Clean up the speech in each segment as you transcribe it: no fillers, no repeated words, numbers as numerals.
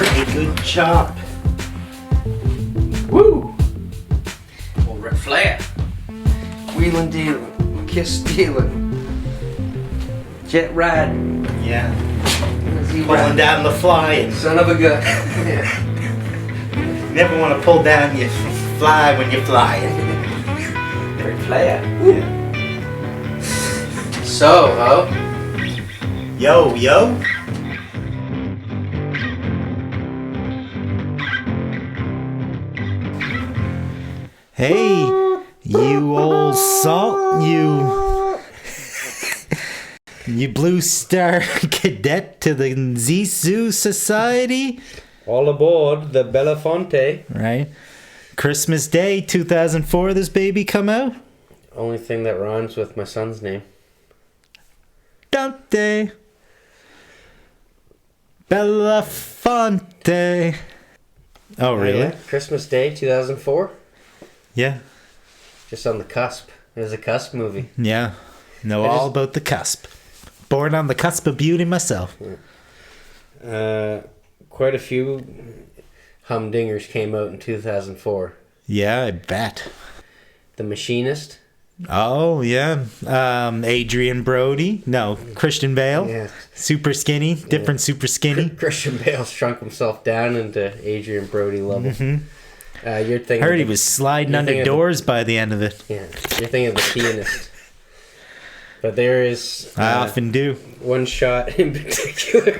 pretty good chop. Woo! Well, Ric Flair. Wheeling dealing, kiss stealing, jet riding. Yeah. He Pulling down the flying. Son of a gun. Never want to pull down your fly when you're flying. Ric Flair. Yeah. So, ho. Yo, yo. Hey, you old salt, you blue star cadet to the Zissou Society. All aboard the Belafonte. Right. Christmas Day 2004, this baby come out. Only thing that rhymes with my son's name. Dante. Belafonte. Oh, really? Yeah. Christmas Day 2004. Yeah. Just on the cusp. It was a cusp movie. Yeah. Know all about the cusp. Born on the cusp of beauty myself. Quite a few humdingers came out in 2004. Yeah, I bet. The Machinist. Oh, yeah. Adrian Brody. No, Christian Bale. Yeah. Super skinny. Different super skinny. Christian Bale shrunk himself down into Adrian Brody level. Mm-hmm. You're thinking. Heard he was sliding under doors by the end of it. Yeah, you're thinking of The Pianist. But there is... I often do. One shot in particular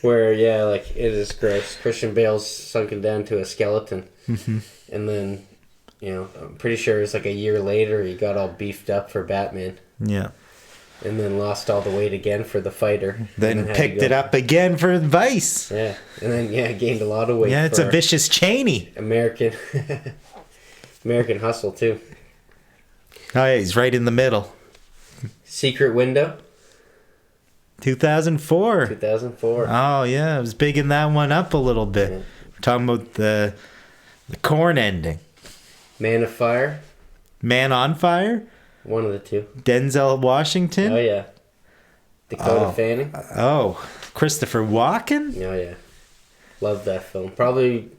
where, yeah, like, it is gross. Christian Bale's sunken down to a skeleton. Mm-hmm. And then, you know, I'm pretty sure it's like a year later he got all beefed up for Batman. Yeah. And then lost all the weight again for The Fighter. Then picked it up again for Vice. Yeah. And then, yeah, gained a lot of weight. Yeah, it's a vicious Cheney. American Hustle, too. Oh, yeah, he's right in the middle. Secret Window. 2004. 2004. Oh, yeah. I was bigging that one up a little bit. Yeah. We're talking about the corn ending. Man of Fire. Man on Fire. One of the two. Denzel Washington. Oh, yeah. Dakota Fanning. Oh, Christopher Walken. Oh, yeah. Love that film. Probably...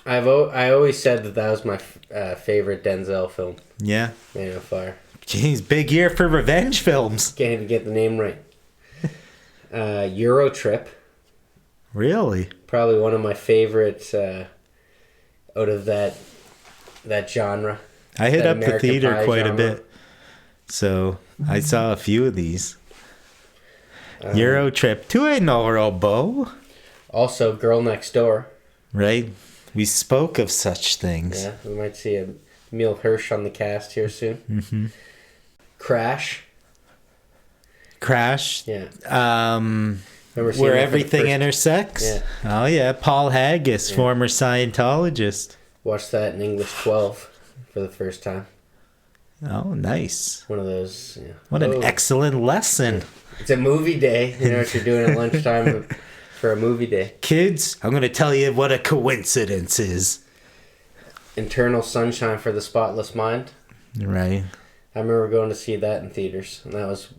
I always said that was my favorite Denzel film. Yeah. Man of Fire. Jeez, big year for revenge films. Can't even get the name right. Euro Trip. Really? Probably one of my favorites out of that genre. I hit That up the American theater Pie quite genre. a bit. So I saw a few of these. Euro Trip to a Norobo. Also, Girl Next Door. Right? We spoke of such things. Yeah, we might see a Emil Hirsch on the cast here soon. Mm-hmm. Crash. Yeah. Remember seeing Where that for the everything first- intersects. Yeah. Oh, yeah. Paul Haggis, Yeah. former Scientologist. Watched that in English 12 for the first time. Oh, nice. One of those. Yeah. What an excellent lesson. It's a movie day. You know what you're doing at lunchtime for a movie day. Kids, I'm going to tell you what a coincidence is. Eternal Sunshine for the Spotless Mind. Right. I remember going to see that in theaters. And that was,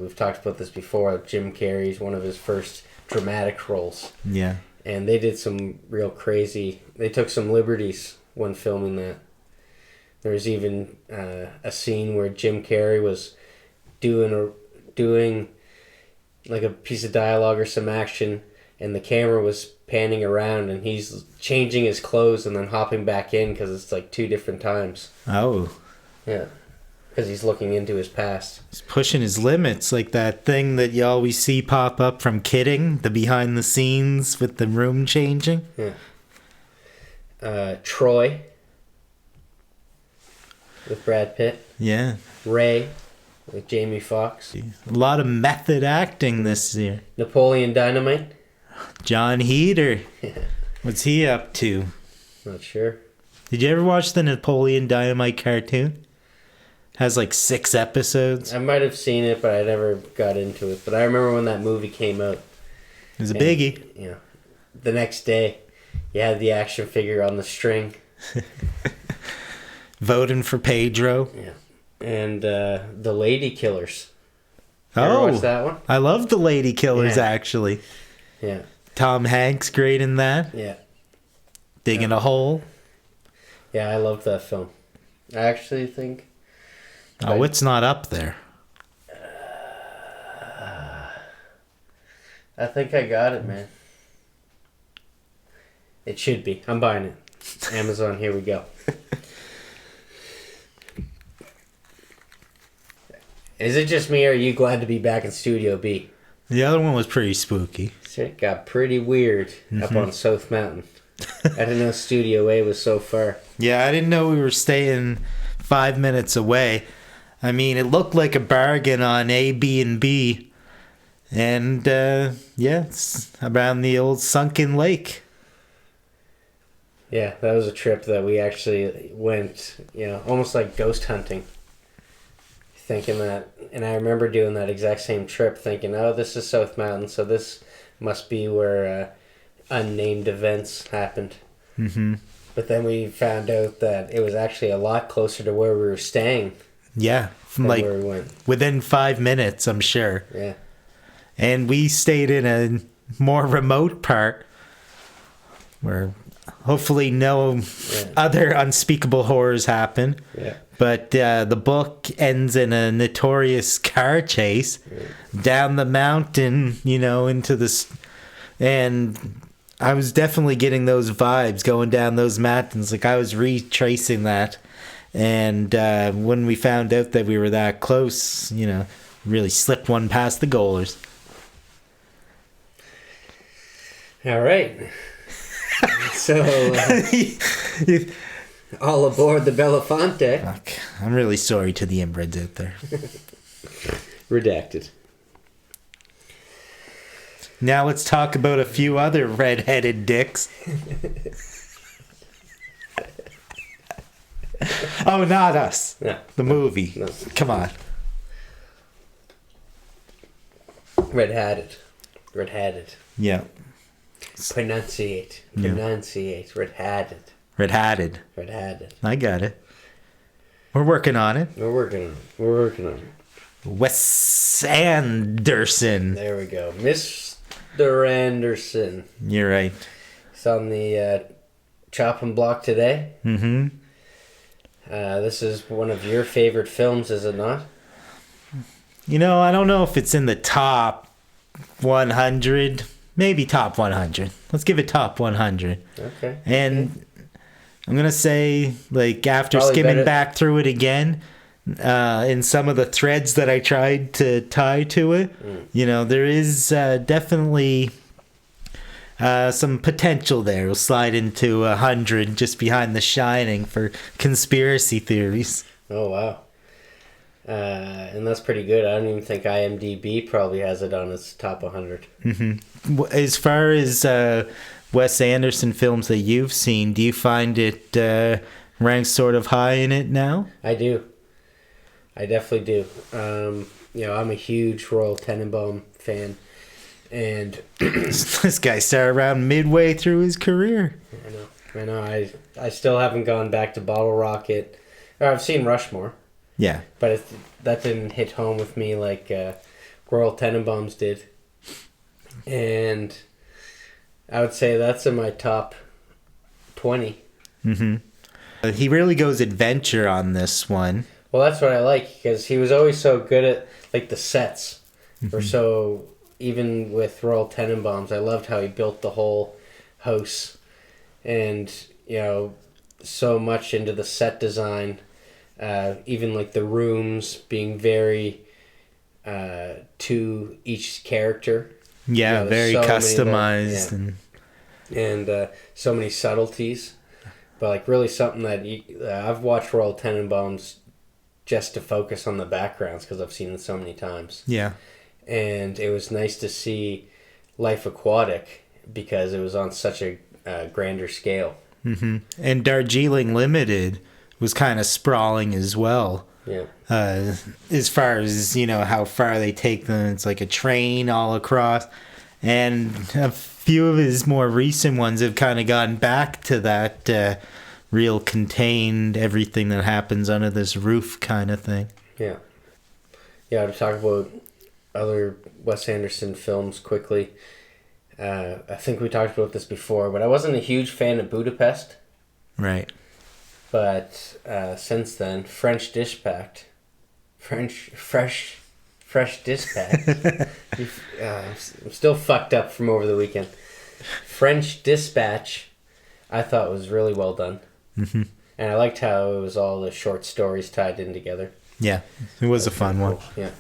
we've talked about this before, Jim Carrey's one of his first dramatic roles. Yeah. And they did some real crazy, they took some liberties when filming that. There was even a scene where Jim Carrey was doing like a piece of dialogue or some action, and the camera was panning around, and he's changing his clothes and then hopping back in because it's like two different times. Oh. Yeah. Because he's looking into his past. He's pushing his limits, like that thing that you always see pop up from Kidding, the behind the scenes with the room changing. Yeah. Troy. With Brad Pitt. Yeah. Ray. With Jamie Foxx. A lot of method acting this year. Napoleon Dynamite. John Heder. What's he up to? Not sure. Did you ever watch the Napoleon Dynamite cartoon? Has like 6 episodes. I might have seen it, but I never got into it. But I remember when that movie came out. It was a biggie. You know, the next day, you had the action figure on the string. Voting for Pedro. Yeah. And The Lady Killers. You ever watch that one? I love The Lady Killers, Yeah. actually. Yeah. Tom Hanks great in that. Yeah. Digging a hole. Yeah, I love that film. I actually think... Oh, it's not up there. I think I got it, man. It should be. I'm buying it. Amazon, here we go. Is it just me, or are you glad to be back in Studio B? The other one was pretty spooky. It got pretty weird up on South Mountain. I didn't know Studio A was so far. Yeah, I didn't know we were staying 5 minutes away. I mean, it looked like a bargain on Airbnb. And, yeah, it's around the old sunken lake. Yeah, that was a trip that we actually went, almost like ghost hunting. Thinking that, and I remember doing that exact same trip thinking, oh, this is South Mountain, so this must be where unnamed events happened. Mm-hmm. But then we found out that it was actually a lot closer to where we were staying. Yeah, from like where we went. Within 5 minutes, I'm sure. Yeah. And we stayed in a more remote part where hopefully no other unspeakable horrors happen. Yeah. But the book ends in a notorious car chase down the mountain, into this. And I was definitely getting those vibes going down those mountains. Like I was retracing that. And when we found out that we were that close, really slipped one past the goalers. All right. So, all aboard the Belafonte. Okay. I'm really sorry to the inbreds out there. Redacted. Now let's talk about a few other red-headed dicks. Oh, not us. No. The movie. No. Come on. Red-hatted. Yeah. Pronunciate. Red-hatted. Red-hatted. I got it. We're working on it. We're working on it. Wes Anderson. There we go. Mr. Anderson. You're right. He's on the chopping block today. Mm-hmm. This is one of your favorite films, is it not? I don't know if it's in the top 100. Maybe top 100. Let's give it top 100. Okay. And I'm going to say, after Probably skimming better. back through it again, in some of the threads that I tried to tie to it, there is definitely some potential there. We'll slide into 100 just behind The Shining for conspiracy theories. Oh, wow. And that's pretty good. I don't even think IMDb probably has it on its top 100. Mm-hmm. As far as Wes Anderson films that you've seen, do you find it ranks sort of high in it now? I do. I definitely do. I'm a huge Royal Tenenbaum fan. And this guy started around midway through his career. I know. I still haven't gone back to Bottle Rocket. Or I've seen Rushmore. Yeah. But that didn't hit home with me like Royal Tenenbaums did. And I would say that's in my top 20. Mm-hmm. He really goes adventure on this one. Well, that's what I like, because he was always so good at the sets. Or so, even with Royal Tenenbaums, I loved how he built the whole house. And, so much into the set design. Even the rooms being very to each character. Yeah, very so customized. And so many subtleties. But really something that I've watched Royal Tenenbaums just to focus on the backgrounds because I've seen it so many times. Yeah. And it was nice to see Life Aquatic because it was on such a grander scale. Mm-hmm. And Darjeeling Limited was kind of sprawling as well. Yeah. As far as, how far they take them, it's like a train all across. And a few of his more recent ones have kind of gone back to that real contained everything that happens under this roof kind of thing. Yeah. Yeah, to talk about other Wes Anderson films quickly. I think we talked about this before, but I wasn't a huge fan of Budapest. Right. But since then, Fresh Dispatch. I'm still fucked up from over the weekend. French Dispatch, I thought was really well done. Mm-hmm. And I liked how it was all the short stories tied in together. Yeah, it was a fun one. Yeah.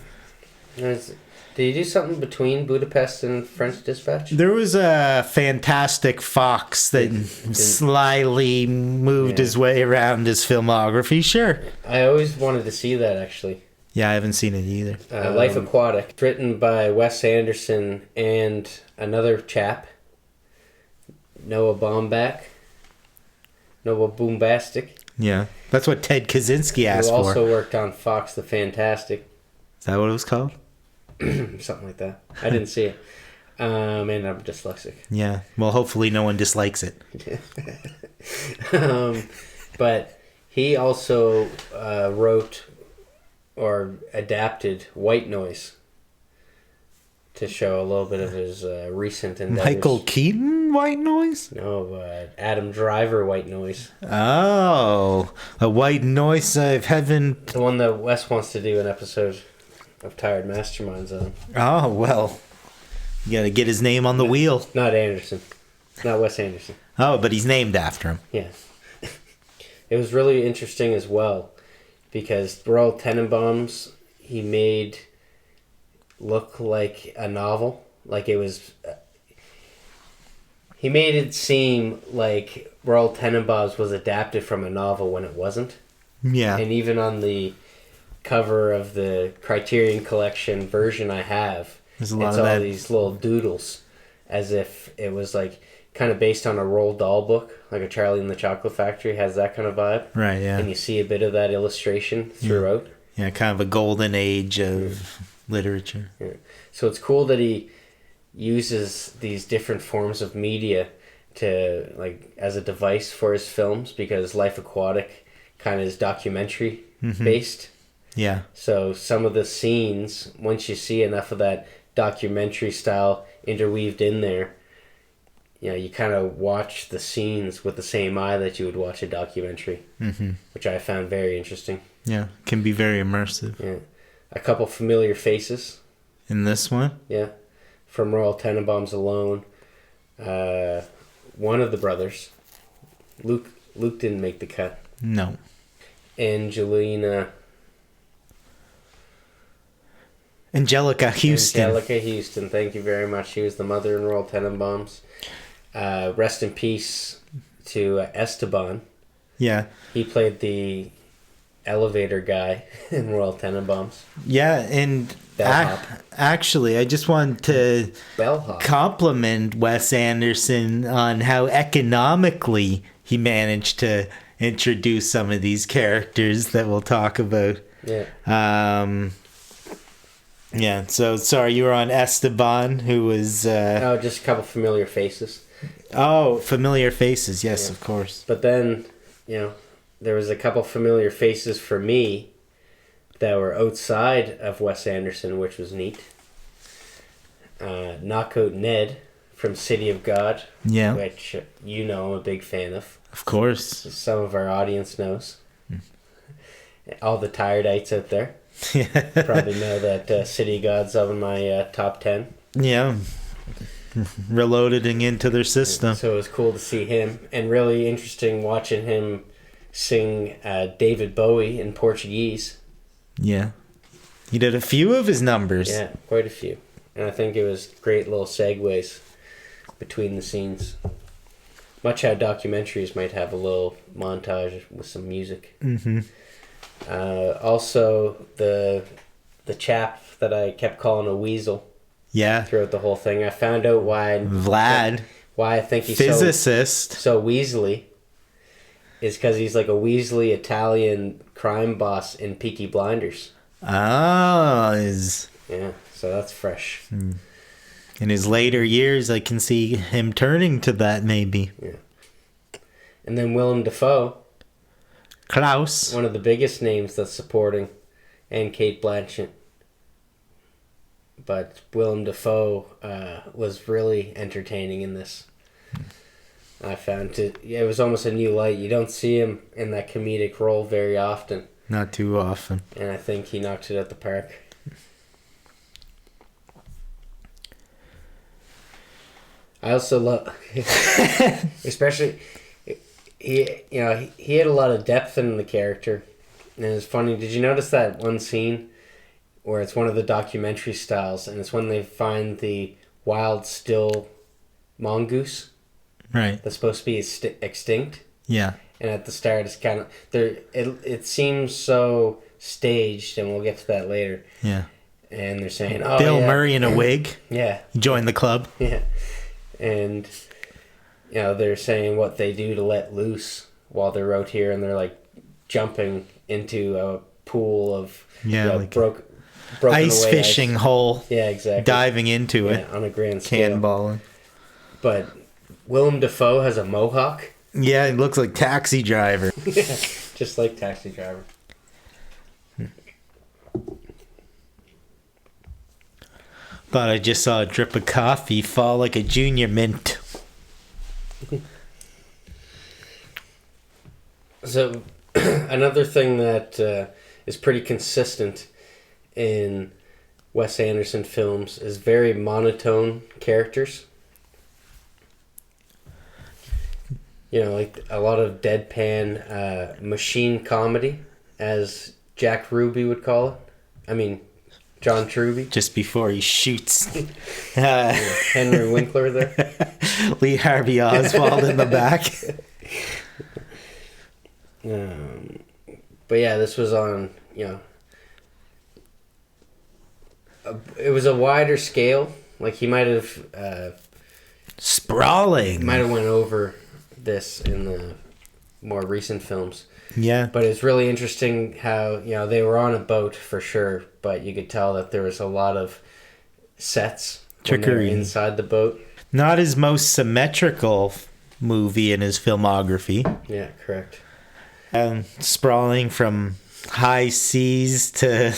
Did you do something between Budapest and French Dispatch? There was a fantastic fox that slyly moved his way around his filmography. Sure. I always wanted to see that, actually. Yeah, I haven't seen it either. Life Aquatic, written by Wes Anderson and another chap, Noah Boombastic. Yeah, that's what Ted Kaczynski asked who for. also worked on Fox the Fantastic. Is that what it was called? Something like that. I didn't see it. And I'm dyslexic. Yeah, well, hopefully no one dislikes it. But he also wrote or adapted White Noise to show a little bit of his recent endeavors. Michael Keaton White Noise? No, Adam Driver White Noise. Oh, a White Noise of Heaven. The one that Wes wants to do an episode of Tired Masterminds on. Oh, well, you gotta get his name on the wheel. Not Anderson. Not Wes Anderson. Oh, but he's named after him. Yeah. It was really interesting as well, because Royal Tenenbaums he made look like a novel. Like it was... he made it seem like Royal Tenenbaums was adapted from a novel when it wasn't. Yeah. And even on the cover of the Criterion Collection version I have, There's a lot it's of all that. these little doodles, as if it was like kind of based on a Roald Dahl book, like a Charlie and the Chocolate Factory has that kind of vibe. Right, yeah. And you see a bit of that illustration throughout. Yeah, kind of a golden age of literature. Yeah. So it's cool that he uses these different forms of media to like as a device for his films, because Life Aquatic kind of is documentary based. Yeah. So some of the scenes, once you see enough of that documentary style interweaved in there, you know, you kind of watch the scenes with the same eye that you would watch a documentary, which I found very interesting. Yeah, can be very immersive. Yeah, a couple familiar faces. In this one? Yeah, from Royal Tenenbaums alone. One of the brothers, Luke didn't make the cut. No. Angelica Houston, thank you very much. She was the mother in Royal Tenenbaums. Rest in peace to Esteban. Yeah. He played the elevator guy in Royal Tenenbaums. Yeah, and actually, I just wanted to compliment Wes Anderson on how economically he managed to introduce some of these characters that we'll talk about. Yeah. Yeah, so sorry, you were on Esteban, who was... just a couple familiar faces. Oh, familiar faces, yes, of course. But then, you know, there was a couple familiar faces for me that were outside of Wes Anderson, which was neat. Knockout Ned from City of God, which you know I'm a big fan of. Of course. Some of our audience knows. All the Tiredeites out there probably know that City of God's on my top 10. Yeah. Reloading into their system. So it was cool to see him, and really interesting watching him sing David Bowie in Portuguese. Yeah. He did a few of his numbers. Yeah, quite a few. And I think it was great little segues between the scenes. Much how documentaries might have a little montage with some music. Mm-hmm. Also, the chap that I kept calling a weasel. Yeah. Throughout the whole thing, I found out why I think he's physicist so Weasley is because he's like a Weasley Italian crime boss in Peaky Blinders. Oh, yeah, so that's fresh. In his later years, I can see him turning to that maybe. Yeah. And then Willem Dafoe. Klaus. One of the biggest names that's supporting. And Kate Blanchett. but Willem Dafoe was really entertaining in this. I found it was almost a new light. You don't see him in that comedic role very often. Not too often. And I think he knocked it out the park. I also love, especially, he had a lot of depth in the character. And it's funny, did you notice that one scene where it's one of the documentary styles, and it's when they find the wild still mongoose? Right. That's supposed to be extinct. Yeah. And at the start, it's kind of it seems so staged, and we'll get to that later. Yeah. And they're saying, "Oh, Bill Murray in a wig. Yeah. He joined the club. Yeah. And they're saying what they do to let loose while they're out here, and they're like jumping into a pool of broken ice away fishing hole. Yeah, exactly. Diving into it on a grand scale. Cannonballing. But Willem Dafoe has a mohawk. Yeah, he looks like Taxi Driver. Just like Taxi Driver. Thought I just saw a drip of coffee fall like a junior mint. So, another thing that is pretty consistent in Wes Anderson films is very monotone characters. Like a lot of deadpan machine comedy, as Jack Ruby would call it. I mean, John Truby. Just before he shoots Henry Winkler there. Lee Harvey Oswald in the back. But yeah, this was on, it was a wider scale. Like he might have... sprawling. Might have went over this in the more recent films. Yeah. But it's really interesting how, they were on a boat for sure, but you could tell that there was a lot of sets trickery inside the boat. Not his most symmetrical movie in his filmography. Yeah, correct. Sprawling from high seas to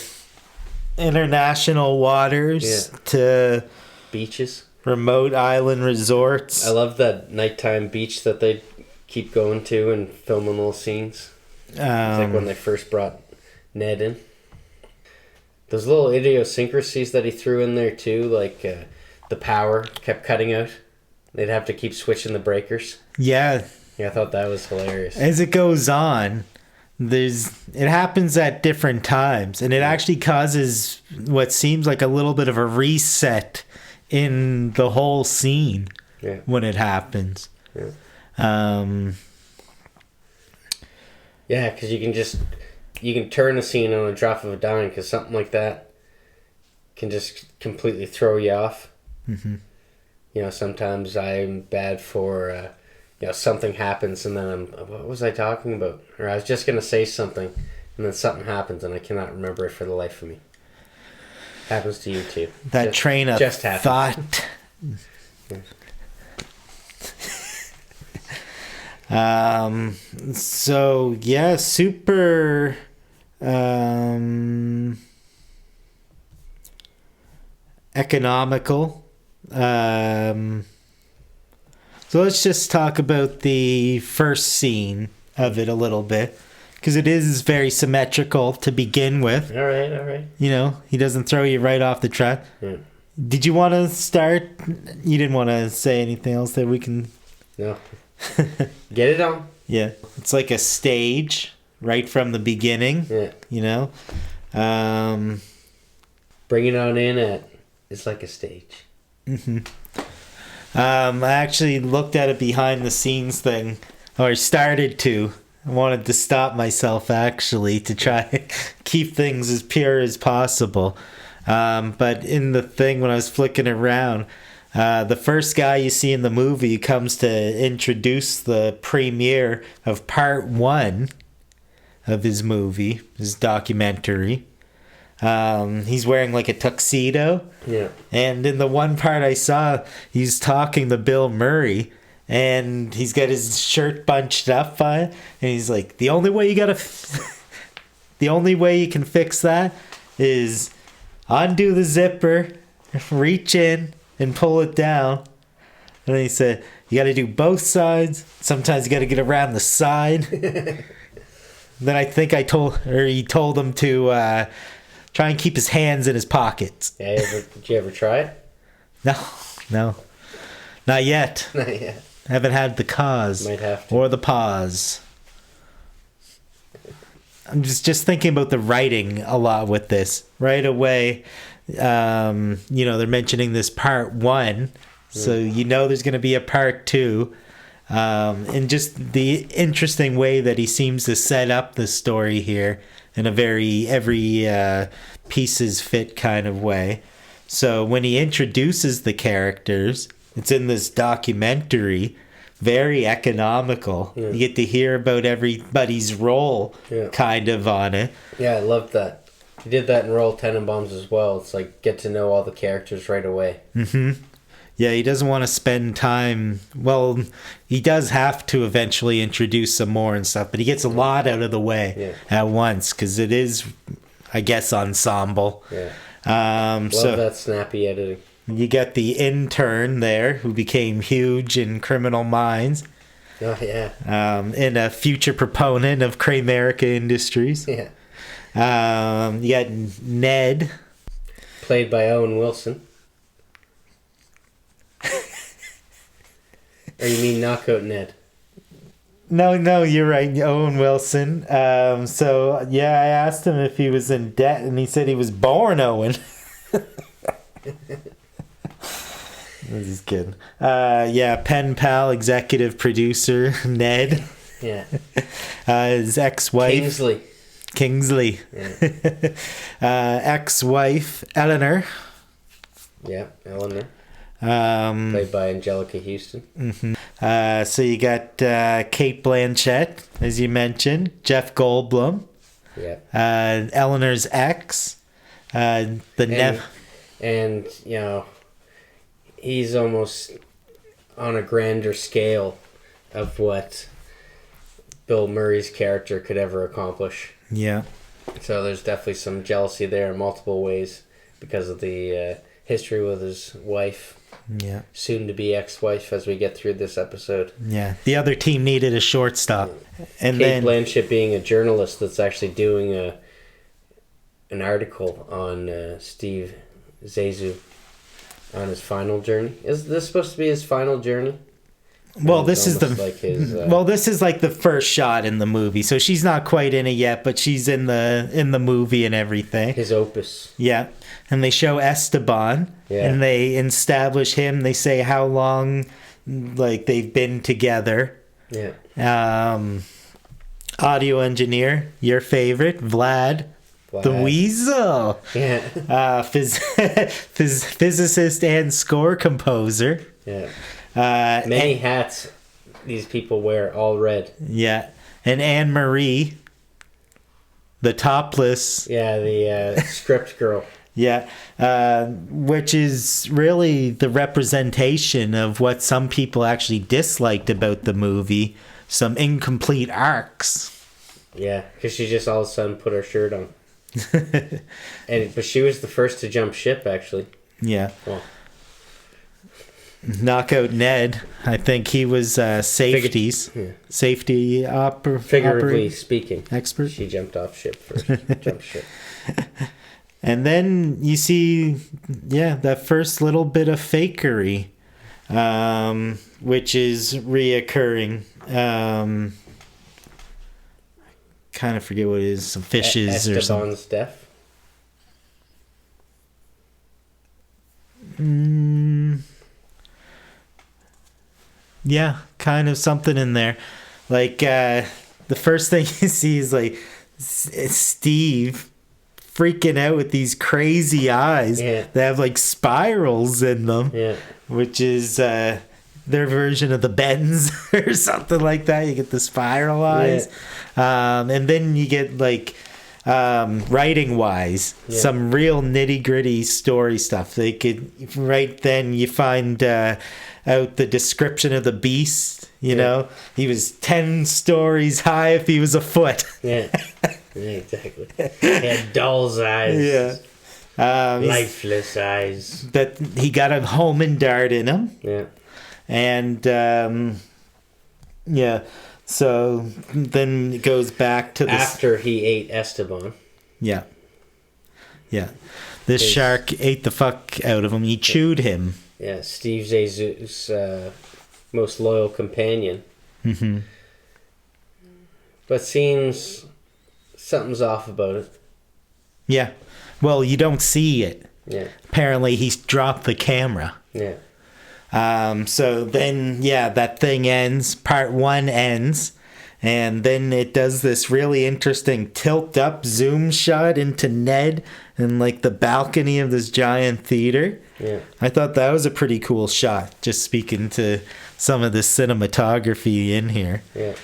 international waters to beaches. Remote island resorts. I love that nighttime beach that they keep going to and filming little scenes. It's like when they first brought Ned in. Those little idiosyncrasies that he threw in there too, like the power kept cutting out. They'd have to keep switching the breakers. Yeah. Yeah, I thought that was hilarious. As it goes on, it happens at different times, and it actually causes what seems like a little bit of a reset in the whole scene when it happens. Yeah, because you can turn a scene on a drop of a dime, because something like that can just completely throw you off. Mm-hmm. Sometimes I'm bad for, something happens and then what was I talking about? Or I was just going to say something and then something happens and I cannot remember it for the life of me. Happens to you too. That train of thought. So yeah, super economical. So let's just talk about the first scene of it a little bit, because it is very symmetrical to begin with. All right. He doesn't throw you right off the track. Yeah. Did you want to start? You didn't want to say anything else that we can... No. Get it on. Yeah. It's like a stage right from the beginning. Yeah. Bring it on in it's like a stage. Mm-hmm. I actually looked at a behind the scenes thing, or started to. I wanted to stop myself actually to try keep things as pure as possible. But in the thing, when I was flicking around, the first guy you see in the movie comes to introduce the premiere of part 1 of his movie, his documentary. He's wearing like a tuxedo. Yeah. And in the one part I saw, he's talking to Bill Murray, and he's got his shirt bunched up on it, and he's like, the only way you can fix that is undo the zipper, reach in and pull it down. And then he said, you got to do both sides. Sometimes you got to get around the side. Then I think he told him to try and keep his hands in his pockets. Yeah, did you ever try it? No. Not yet. Not yet. Haven't had the cause. Might have to. Or the pause. I'm just thinking about the writing a lot with this. Right away, they're mentioning this part 1. So there's going to be a part 2. And just the interesting way that he seems to set up the story here in a very every pieces fit kind of way. So when he introduces the characters, it's in this documentary, very economical. Yeah. You get to hear about everybody's role kind of on it. Yeah, I loved that. He did that in Royal Tenenbaums as well. It's like get to know all the characters right away. Mm-hmm. Yeah, he doesn't want to spend time. Well, he does have to eventually introduce some more and stuff, but he gets a lot out of the way at once because it is, I guess, ensemble. Yeah. Love that snappy editing. You got the intern there who became huge in Criminal Minds. Oh, yeah. And a future proponent of Kramerica Industries. Yeah. You got Ned. Played by Owen Wilson. Or you mean Knockout Ned? No, you're right. Owen Wilson. I asked him if he was in debt, and he said he was born Owen. This is good. Pen pal, executive producer, Ned. Yeah. His ex-wife. Kingsley. Yeah. Ex-wife, Eleanor. Yeah, Eleanor. Played by Angelica Houston. Mm-hmm. So you got Kate Blanchett, as you mentioned, Jeff Goldblum. Yeah. Eleanor's ex. And he's almost on a grander scale of what Bill Murray's character could ever accomplish. Yeah. So there's definitely some jealousy there in multiple ways because of the history with his wife. Yeah. Soon to be ex-wife as we get through this episode. Yeah. The other team needed a shortstop. And Kate Blanchett being a journalist that's actually doing an article on Steve Zissou on his final journey. Is this supposed to be his final journey? Well, this is this is like the first shot in the movie. So she's not quite in it yet, but she's in the movie and everything. His opus. Yeah. And they show Esteban and they establish him. They say how long they've been together. Yeah. Audio engineer, your favorite, Vlad. The Weasel. Yeah. Physicist and score composer. Yeah. Many hats these people wear, all red. Yeah. And Anne-Marie, the topless. Yeah, the script girl. Yeah. Which is really the representation of what some people actually disliked about the movie. Some incomplete arcs. Yeah, because she just all of a sudden put her shirt on. But she was the first to jump ship, actually. Yeah. Well. Knockout Ned, I think he was safety figuratively speaking expert. She jumped off ship first. Jumped ship. And then you see, that first little bit of fakery, which is reoccurring. Kind of forget what it is. Some fishes or something. Esteban's death. Yeah, kind of something in there. Like, the first thing you see is like Steve freaking out with these crazy eyes that have like spirals in them, which is their version of the Bends or something like that. You get the spiral eyes, and then you get like writing wise some real nitty gritty story stuff. They could right then you find out the description of the beast. You know, he was 10 stories high if he was a foot. Yeah, exactly. He had doll's eyes. Yeah. Lifeless eyes. But he got a homing dart in him. Yeah. And, yeah. So then it goes back to this. After he ate Esteban. Yeah. Yeah. This shark ate the fuck out of him. He chewed him. Yeah, Steve Zissou's most loyal companion. Mm-hmm. But seems something's off about it. Yeah. Well, you don't see it. Yeah. Apparently, he's dropped the camera. Yeah. So then, yeah, that thing ends. Part 1 ends. And then it does this really interesting tilt-up zoom shot into Ned and, like, the balcony of this giant theater. Yeah. I thought that was a pretty cool shot, just speaking to some of the cinematography in here. Yeah.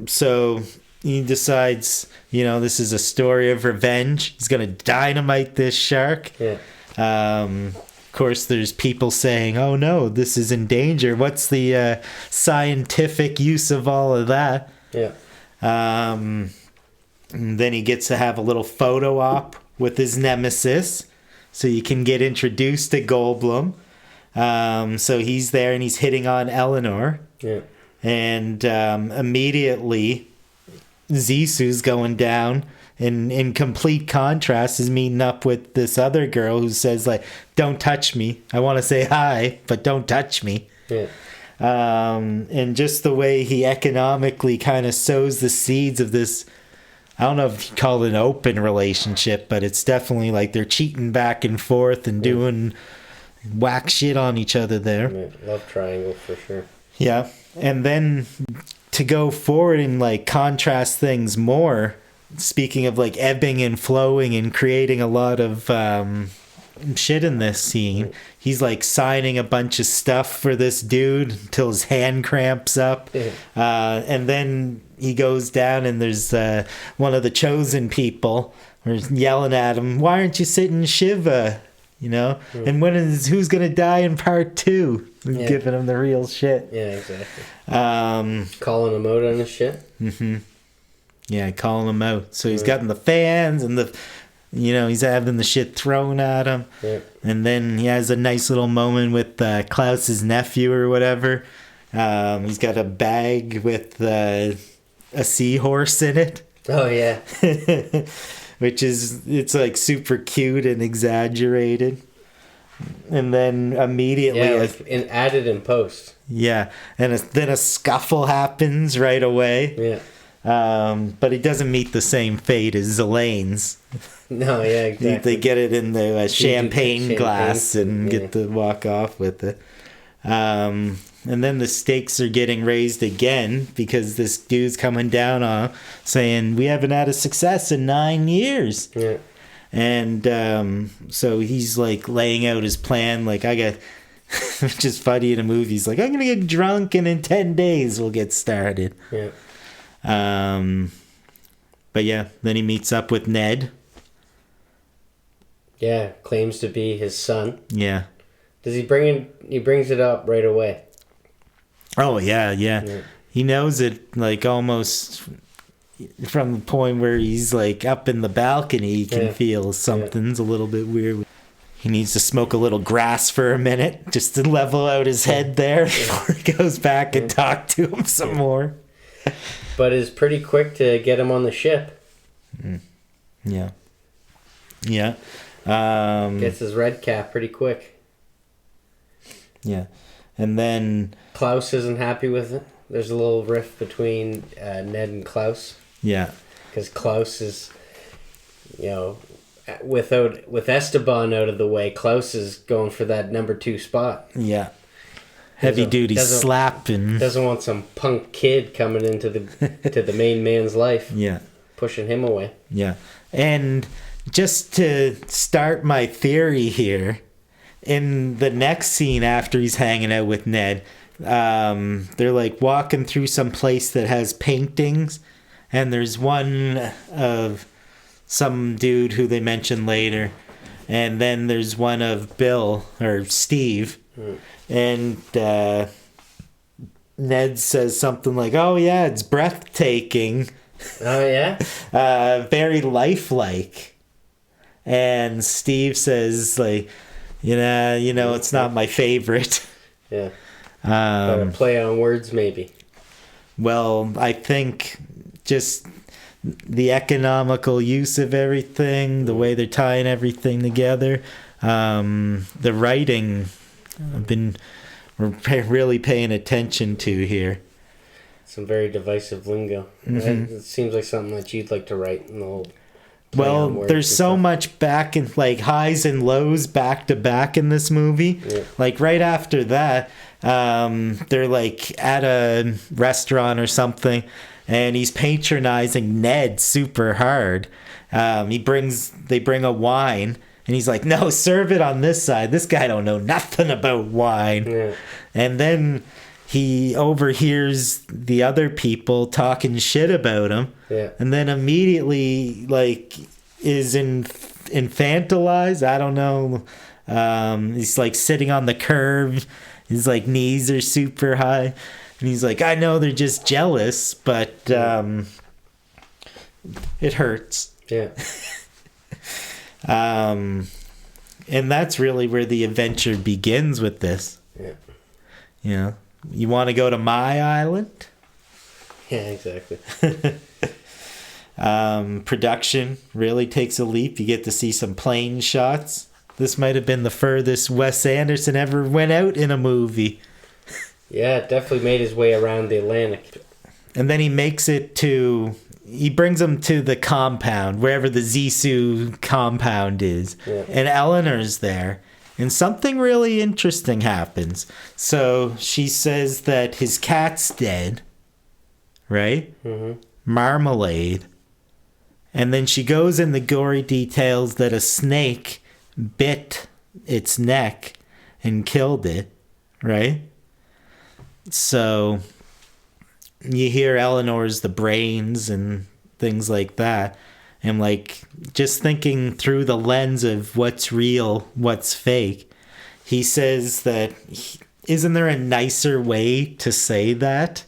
So he decides, this is a story of revenge. He's going to dynamite this shark. Yeah. Of course, there's people saying, oh no, this is in danger. What's the scientific use of all of that? Yeah. And then he gets to have a little photo op with his nemesis. So you can get introduced to Goldblum. So he's there and he's hitting on Eleanor. Yeah. And immediately, Zissou's going down. And in complete contrast is meeting up with this other girl who says, like, don't touch me. I want to say hi, but don't touch me. Yeah. And just the way he economically kind of sows the seeds of this, I don't know if you call it an open relationship, but it's definitely like they're cheating back and forth and doing whack shit on each other there. Yeah. Love triangle for sure. Yeah. And then to go forward and like contrast things more, speaking of like ebbing and flowing and creating a lot of shit in this scene, he's like signing a bunch of stuff for this dude until his hand cramps up. And then he goes down and there's one of the chosen people who's yelling at him, why aren't you sitting Shiva? And who's gonna die in part 2? Yeah. Giving him the real shit. Yeah, exactly. Calling him out on his shit. Mm-hmm. Yeah, calling him out. So he's gotten the fans and he's having the shit thrown at him. Yeah. And then he has a nice little moment with Klaus's nephew or whatever. He's got a bag with a seahorse in it. Oh, yeah. It's like super cute and exaggerated. And then immediately... Yeah, added in post. Yeah, and then a scuffle happens right away. Yeah. But it doesn't meet the same fate as Elaine's. No, yeah, exactly. They get it in the champagne glass and get to walk off with it. And then the stakes are getting raised again because this dude's coming down on saying, we haven't had a success in 9 years. Yeah. And so he's like laying out his plan, like, which is funny in a movie. He's like, I'm going to get drunk and in 10 days we'll get started. Yeah. But yeah, then he meets up with Ned. Yeah, claims to be his son. Yeah. Does he brings it up right away. Oh, yeah. He knows it, like, almost from the point where he's, like, up in the balcony, he can feel something's a little bit weird. He needs to smoke a little grass for a minute just to level out his head there before he goes back and talk to him some more. But is pretty quick to get him on the ship. Yeah. Yeah. Gets his red cap pretty quick. Yeah. And then... Klaus isn't happy with it. There's a little rift between Ned and Klaus. Yeah. Because Klaus is, with Esteban out of the way, Klaus is going for that number 2 spot. Yeah. Heavy duty slapping. Doesn't want some punk kid coming into the main man's life. Yeah. Pushing him away. Yeah. And just to start my theory here, in the next scene after he's hanging out with Ned, they're like walking through some place that has paintings, and there's one of some dude who they mention later, and then there's one of Bill or Steve. And Ned says something like, oh yeah, it's breathtaking. Oh yeah? Very lifelike. and Steve says like, it's not my favorite. Yeah. Play on words, maybe. Well, I think just the economical use of everything, the way they're tying everything together, the writing, we're really paying attention to here. Some very divisive lingo. Mm-hmm. It seems like something that you'd like to write in the whole. Well, there's so much back and like highs and lows back to back in this movie. Yeah. Like right after that, they're like at a restaurant or something, and he's patronizing Ned super hard. They bring a wine, and he's like, "No, serve it on this side. This guy don't know nothing about wine." Yeah. And then he overhears the other people talking shit about him. Yeah. And then immediately, like, is infantilized. I don't know. He's, like, sitting on the curb. His, like, knees are super high. And he's like, I know they're just jealous, but it hurts. Yeah. And that's really where the adventure begins with this. Yeah. You want to go to my island? Yeah, exactly. Production really takes a leap. You get to see some plane shots. This might have been the furthest Wes Anderson ever went out in a movie. Yeah, it definitely made his way around the Atlantic. And then he brings them to the compound, wherever the Zissou compound is. Yeah. And Eleanor's there. And something really interesting happens. So she says that his cat's dead, right? Mm-hmm. Marmalade. And then she goes in the gory details that a snake bit its neck and killed it, right? So you hear Eleanor's the brains and things like that. And like just thinking through the lens of what's real, what's fake, he says that isn't there a nicer way to say that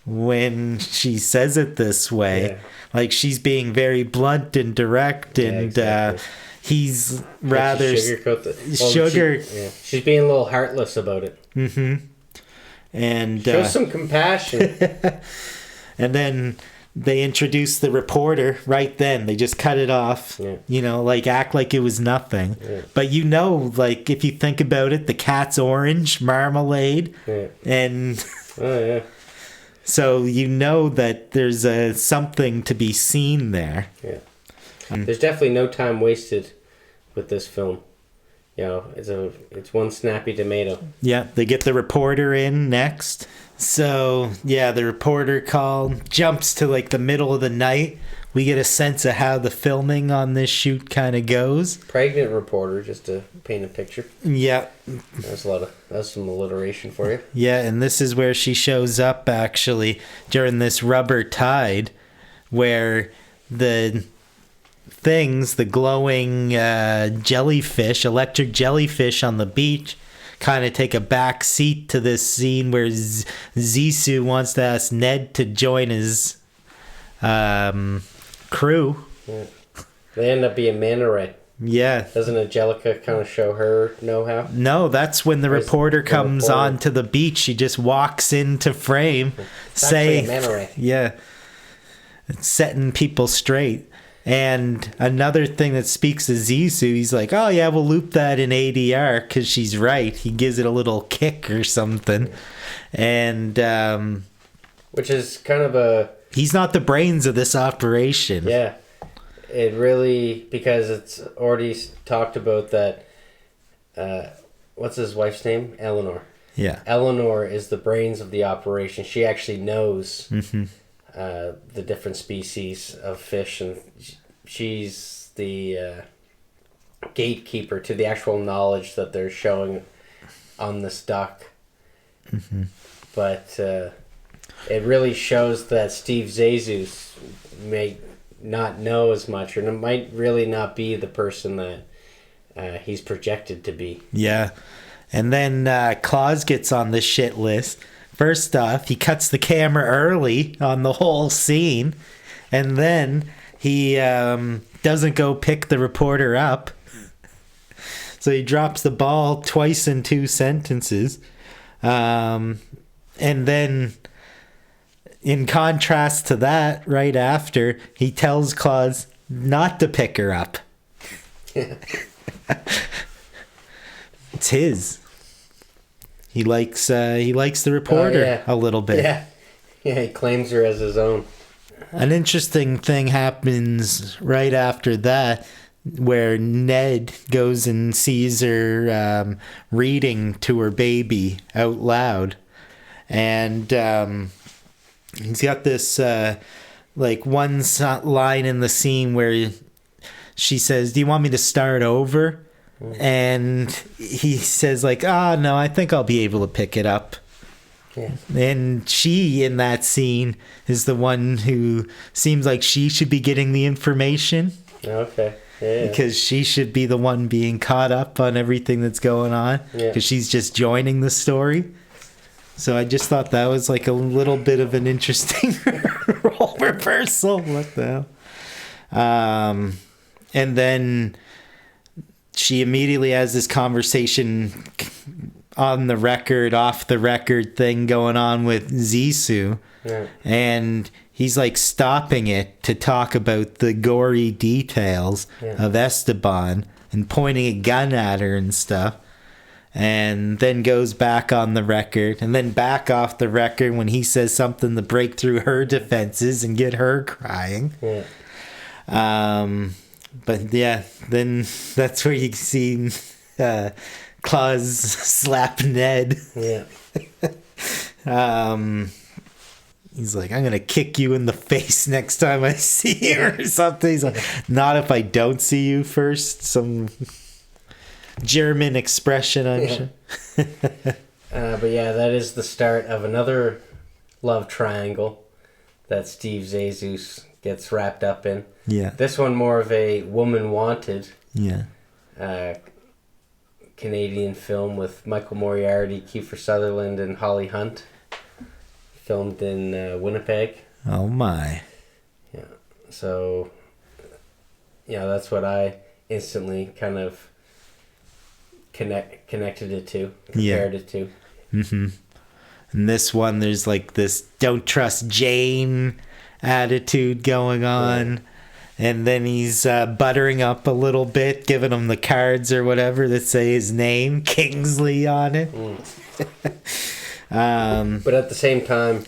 when she says it this way? Yeah. Like she's being very blunt and direct, and exactly. He's rather she's being a little heartless about it. Mm-hmm. And show some compassion. And then they introduce the reporter right then. They just cut it off. Yeah. Like act like it was nothing. Yeah. But like if you think about it, the cat's orange, marmalade, yeah. And oh yeah. So that there's something to be seen there. Yeah. There's definitely no time wasted with this film. It's one snappy tomato. Yeah, they get the reporter in next. So, yeah, the reporter call jumps to like the middle of the night. We get a sense of how the filming on this shoot kind of goes. Pregnant reporter, just to paint a picture. Yeah. That's some alliteration for you. Yeah, and this is where she shows up actually during this rubber tide where the glowing jellyfish, electric jellyfish on the beach, kind of take a back seat to this scene where Zissou wants to ask Ned to join his crew. Yeah. They end up being manta ray. Yeah. Doesn't Angelica kind of show her know-how? No, that's when the reporter comes on to the beach. She just walks into frame saying, manta ray. Yeah, setting people straight. And another thing that speaks to Zissou, he's like, oh yeah, we'll loop that in ADR because she's right. He gives it a little kick or something. And which is kind of he's not the brains of this operation. Yeah. It really, because it's already talked about that, what's his wife's name? Eleanor. Yeah. Eleanor is the brains of the operation. She actually knows the different species of fish, and she's the gatekeeper to the actual knowledge that they're showing on this dock. Mm-hmm. But it really shows that Steve Zissou may not know as much, or might really not be the person that he's projected to be. Yeah. And then Claus gets on the shit list. First off, he cuts the camera early on the whole scene, and then he doesn't go pick the reporter up. So he drops the ball twice in 2 sentences. And then, in contrast to that, right after, he tells Claus not to pick her up. It's his. He likes the reporter a little bit. Yeah, he claims her as his own. An interesting thing happens right after that, where Ned goes and sees her reading to her baby out loud. And he's got this one line in the scene where she says, "Do you want me to start over?" And he says no, I think I'll be able to pick it up. Yeah. And she, in that scene, is the one who seems like she should be getting the information. Okay. Yeah. Because she should be the one being caught up on everything that's going on. Because she's just joining the story. So I just thought that was a little bit of an interesting role reversal. What the hell? And then she immediately has this conversation on the record, off the record thing going on with Zissou. Yeah. And he's stopping it to talk about the gory details of Esteban and pointing a gun at her and stuff. And then goes back on the record and then back off the record when he says something to break through her defenses and get her crying. Yeah. But yeah, then that's where you see Claus slap Ned. Yeah. He's like, "I'm gonna kick you in the face next time I see you," or something. He's like, "Not if I don't see you first." Some German expression, I'm sure. But yeah, that is the start of another love triangle that Steve Zissou gets wrapped up in. Yeah. This one more of a woman wanted. Yeah. Canadian film with Michael Moriarty, Kiefer Sutherland, and Holly Hunt. Filmed in Winnipeg. Oh my. Yeah. So, that's what I instantly kind of connected it to, compared it to. Mm-hmm. In this one, there's this "don't trust Jane" attitude going on. Yeah. And then he's buttering up a little bit, giving him the cards or whatever that say his name, Kingsley, on it. But at the same time,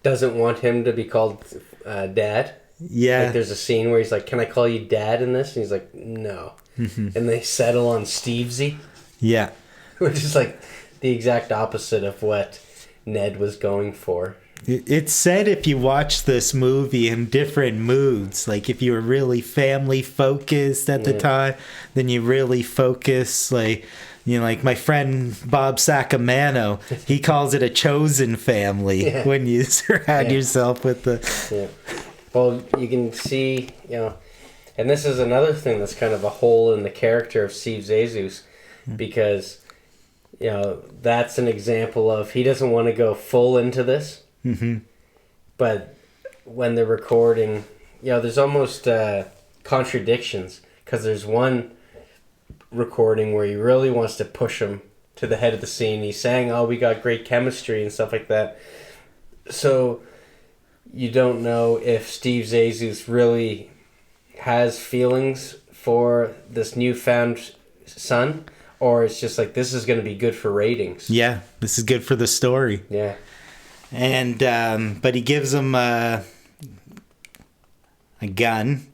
doesn't want him to be called Dad. Yeah. There's a scene where he's like, "Can I call you Dad in this?" And he's like, "No." Mm-hmm. And they settle on Stevesy. Yeah. Which is the exact opposite of what Ned was going for. It's said if you watch this movie in different moods, if you were really family focused at the time, then you really focus, my friend Bob Sacamano, he calls it a chosen family when you surround yourself with the... Yeah. Well, you can see, and this is another thing that's kind of a hole in the character of Steve Zissou, because, that's an example of he doesn't want to go full into this. Mm-hmm. But when they're recording, there's almost contradictions, because there's one recording where he really wants to push him to the head of the scene. He's saying, "Oh, we got great chemistry" and stuff like that. So you don't know if Steve Zissou really has feelings for this newfound son, or it's just this is going to be good for ratings. Yeah, this is good for the story. Yeah. And but he gives him a gun.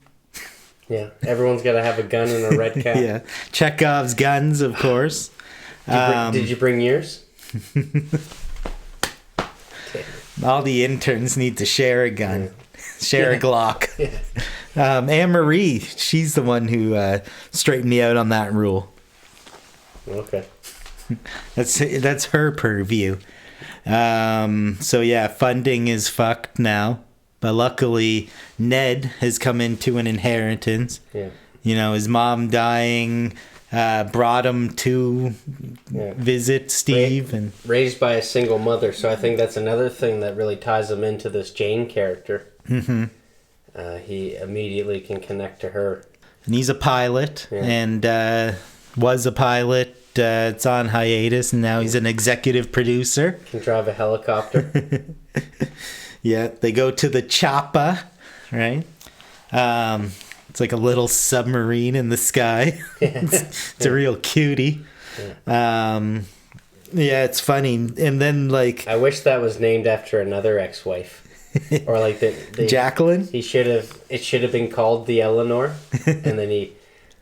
Yeah, everyone's got to have a gun and a red cap. Yeah, Chekhov's guns, of course. Did you bring yours? All the interns need to share a gun, share a Glock. Anne-Marie, she's the one who straightened me out on that rule. Okay. That's her purview. So yeah, funding is fucked now, but luckily Ned has come into an inheritance. Yeah. His mom dying brought him to visit Steve and raised by a single mother. So I think that's another thing that really ties him into this Jane character. Mm-hmm. he immediately can connect to her. And he's a pilot, and was a pilot. It's on hiatus, and now he's an executive producer. Can drive a helicopter. Yeah, they go to the Choppa, right? It's like a little submarine in the sky. It's a real cutie. Yeah, it's funny. And then, like... I wish that was named after another ex-wife. Or like the Jacqueline? It should have been called the Eleanor, and then he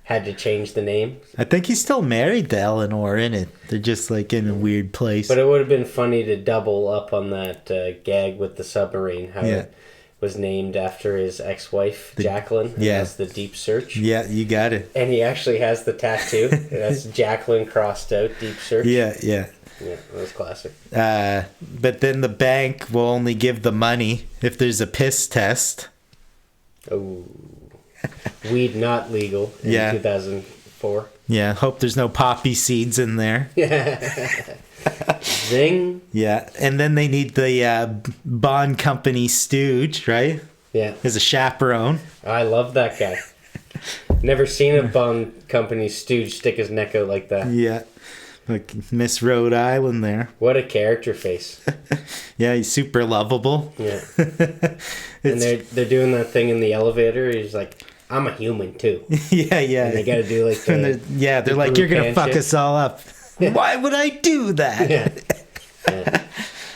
had to change the name. I think he's still married to Eleanor, in it. They're just like in a weird place. But it would have been funny to double up on that gag with the submarine. How it was named after his ex-wife, Jacqueline. Yeah. That's the Deep Search. Yeah, you got it. And he actually has the tattoo. That's Jacqueline crossed out, Deep Search. Yeah. Yeah, that was classic. But then the bank will only give the money if there's a piss test. Oh. Weed not legal in 2004. Yeah, hope there's no poppy seeds in there. Zing. Yeah, and then they need the Bond Company stooge, right? Yeah. As a chaperone. I love that guy. Never seen a Bond Company stooge stick his neck out like that. Yeah. Like Miss Rhode Island there. What a character face. Yeah, he's super lovable. Yeah. And they're doing that thing in the elevator. He's like, I'm a human too. Yeah. And they got to do like the, they're like, you're going to fuck us all up. Why would I do that? Yeah.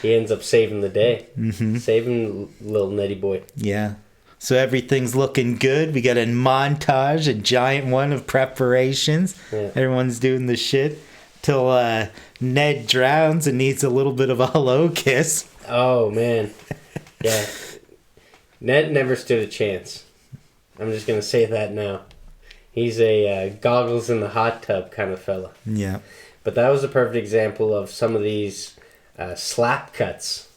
He ends up saving the day. Mm-hmm. Saving little Nettie boy. Yeah. So everything's looking good. We got a montage, a giant one of preparations. Yeah. Everyone's doing the shit. Till Ned drowns and needs a little bit of a hello kiss. Oh, man. Yeah. Ned never stood a chance. I'm just going to say that now. He's a goggles in the hot tub kind of fella. Yeah. But that was a perfect example of some of these slap cuts.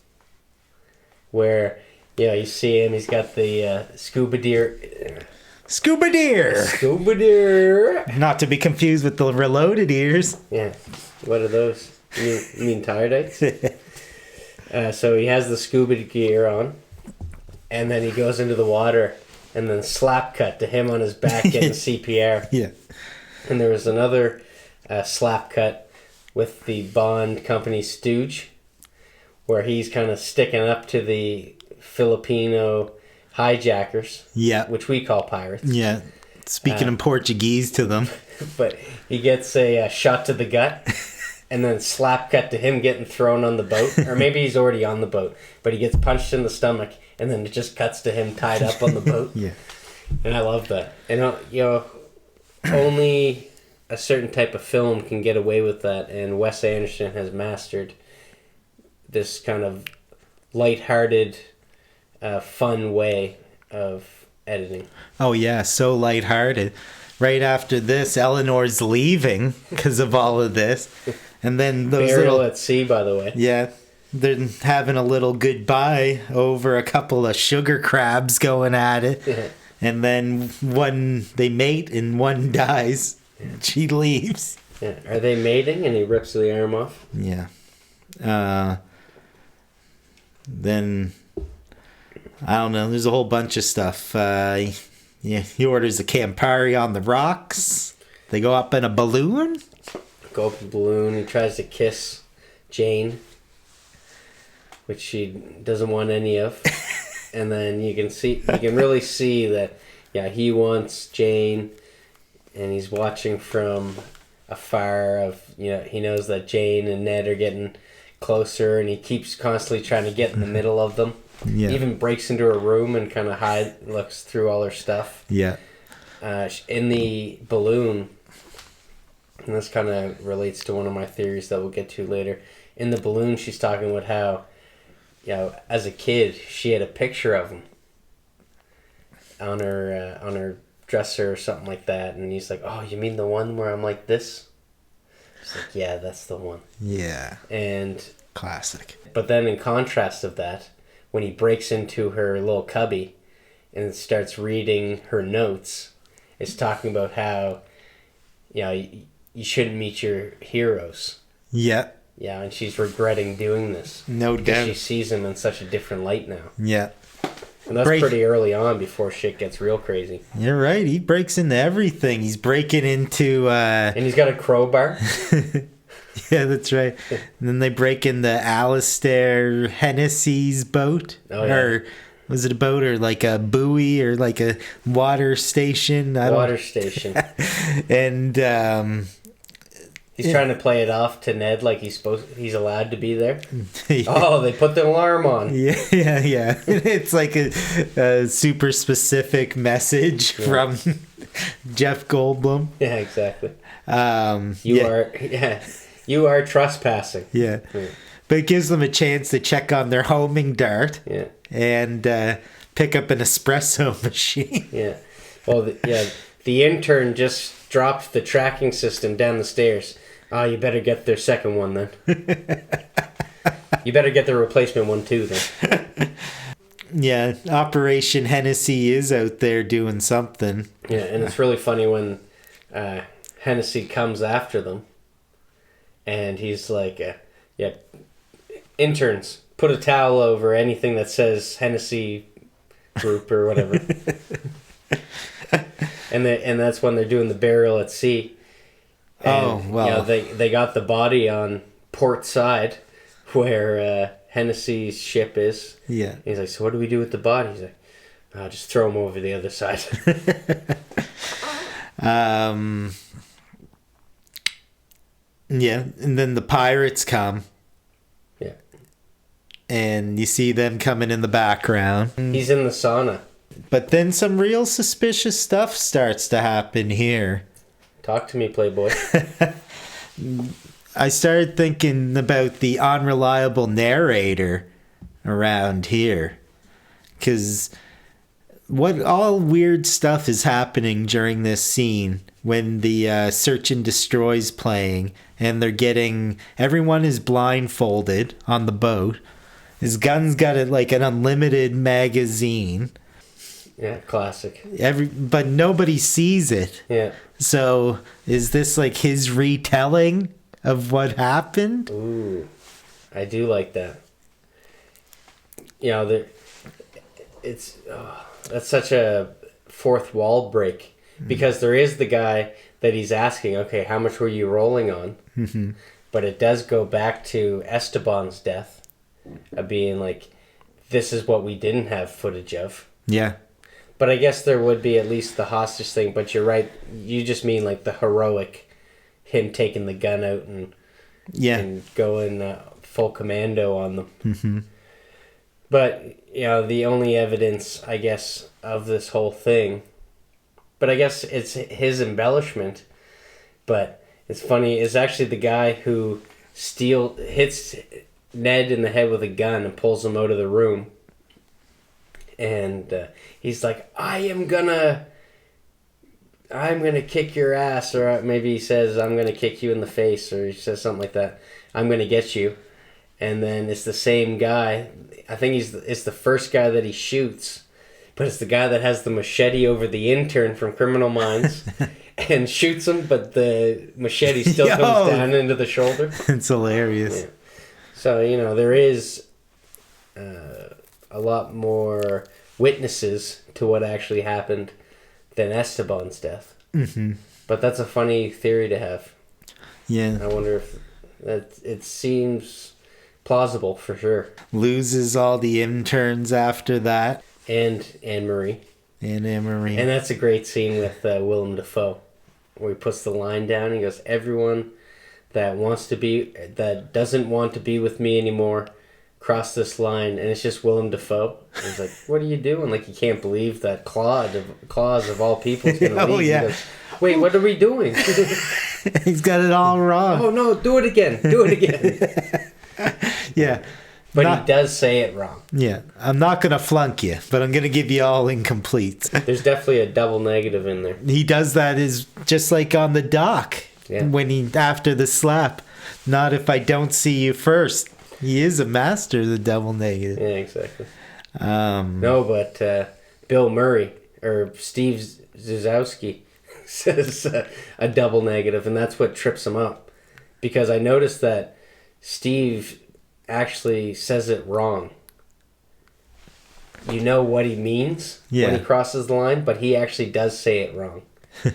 Where, you see him, he's got the scuba deer... Scuba deer! Scuba deer! Not to be confused with the reloaded ears. Yeah. What are those? You mean tire dikes? So he has the scuba gear on, and then he goes into the water, and then slap cut to him on his back getting CPR. Yeah. And there was another slap cut with the Bond Company stooge, where he's kind of sticking up to the Filipino hijackers, which we call pirates. Yeah, speaking in Portuguese to them. But he gets a shot to the gut, and then slap cut to him getting thrown on the boat, or maybe he's already on the boat, but he gets punched in the stomach, and then it just cuts to him tied up on the boat. Yeah, and I love that. And only a certain type of film can get away with that, and Wes Anderson has mastered this kind of lighthearted, fun way of editing. Oh yeah, so lighthearted. Right after this, Eleanor's leaving because of all of this, and then those Burial at sea, by the way. Yeah, they're having a little goodbye over a couple of sugar crabs going at it, and then one they mate and one dies. She leaves. Yeah, are they mating? And he rips the arm off. Yeah. Then. I don't know. There's a whole bunch of stuff. He orders a Campari on the rocks. They go up in a balloon. Go up in a balloon. He tries to kiss Jane, which she doesn't want any of. And then you can really see that, he wants Jane, and he's watching from afar. He knows that Jane and Ned are getting closer, and he keeps constantly trying to get in the middle of them. Yeah. Even breaks into her room and kind of looks through all her stuff. Yeah. In the balloon, and this kind of relates to one of my theories that we'll get to later. In the balloon, she's talking about how, as a kid, she had a picture of him on her dresser or something like that, and he's like, "Oh, you mean the one where I'm like this?" She's like, "Yeah, that's the one." Yeah. And classic. But then, in contrast of that, when he breaks into her little cubby and starts reading her notes, it's talking about how, you shouldn't meet your heroes. Yeah. Yeah, and she's regretting doing this. No doubt. She sees him in such a different light now. Yeah. And that's pretty early on before shit gets real crazy. You're right. He breaks into everything. He's breaking into... And he's got a crowbar. Yeah, that's right. And then they break into Alistair Hennessy's boat. Oh, yeah. Or was it a boat or like a buoy or like a water station? Water station. And... he's trying to play it off to Ned like he's allowed to be there. Oh, they put the alarm on. Yeah. It's like a super specific message from Jeff Goldblum. Yeah, exactly. You are trespassing. Yeah. But it gives them a chance to check on their homing dart. Yeah. And pick up an espresso machine. Yeah. Well, the intern just dropped the tracking system down the stairs. Oh, you better get their second one then. You better get the replacement one too then. Yeah, Operation Hennessy is out there doing something. Yeah, and it's really funny when Hennessy comes after them. And he's like, interns, put a towel over anything that says Hennessy Group or whatever. And that's when they're doing the burial at sea. And, they got the body on port side where Hennessy's ship is. Yeah. And he's like, so what do we do with the body? He's like, I'll just throw him over the other side. Yeah, and then the pirates come. Yeah. And you see them coming in the background. He's in the sauna. But then some real suspicious stuff starts to happen here. Talk to me, Playboy. I started thinking about the unreliable narrator around here. Because what all weird stuff is happening during this scene when the Search and Destroy's playing and everyone is blindfolded on the boat. His gun's got like an unlimited magazine. Yeah, classic. But nobody sees it. Yeah. So is this like his retelling of what happened? Ooh, I do like that. You know, that's such a fourth wall break because there is the guy that he's asking, okay, how much were you rolling on? Mm-hmm. But it does go back to Esteban's death, of being like, this is what we didn't have footage of. Yeah. But I guess there would be at least the hostage thing. But you're right. You just mean like the heroic, him taking the gun out and going full commando on them. Mm-hmm. But, you know, the only evidence, I guess, of this whole thing, but I guess it's his embellishment. But it's funny, it's actually the guy who hits Ned in the head with a gun and pulls him out of the room. And he's like, I'm gonna kick your ass, or maybe he says, I'm gonna kick you in the face, or he says something like that. I'm gonna get you. And then it's the same guy. I think it's the first guy that he shoots, but it's the guy that has the machete over the intern from Criminal Minds and shoots him, but the machete still comes down into the shoulder. It's hilarious. Yeah. So, you know, there is a lot more witnesses to what actually happened than Esteban's death. Mm-hmm. But that's a funny theory to have. Yeah. I wonder if it seems plausible for sure. Loses all the interns after that. And Anne-Marie. And Anne-Marie. And that's a great scene with Willem Dafoe, where he puts the line down. He goes, everyone that doesn't want to be with me anymore, cross this line. And it's just Willem Dafoe. And he's like, what are you doing? Like, you can't believe that Claus of all people is going to leave. Oh, yeah. He goes, wait, what are we doing? He's got it all wrong. Oh, no, do it again. Do it again. Yeah. But he does say it wrong. Yeah. I'm not going to flunk you, but I'm going to give you all incompletes. There's definitely a double negative in there. He does that just like on the dock. Yeah. When after the slap. Not if I don't see you first. He is a master of the double negative. Yeah, exactly. No, but Bill Murray, or Steve Zissou, says a double negative, and that's what trips him up. Because I noticed that Steve actually says it wrong. you know what he means Yeah. when he crosses the line, but he actually does say it wrong.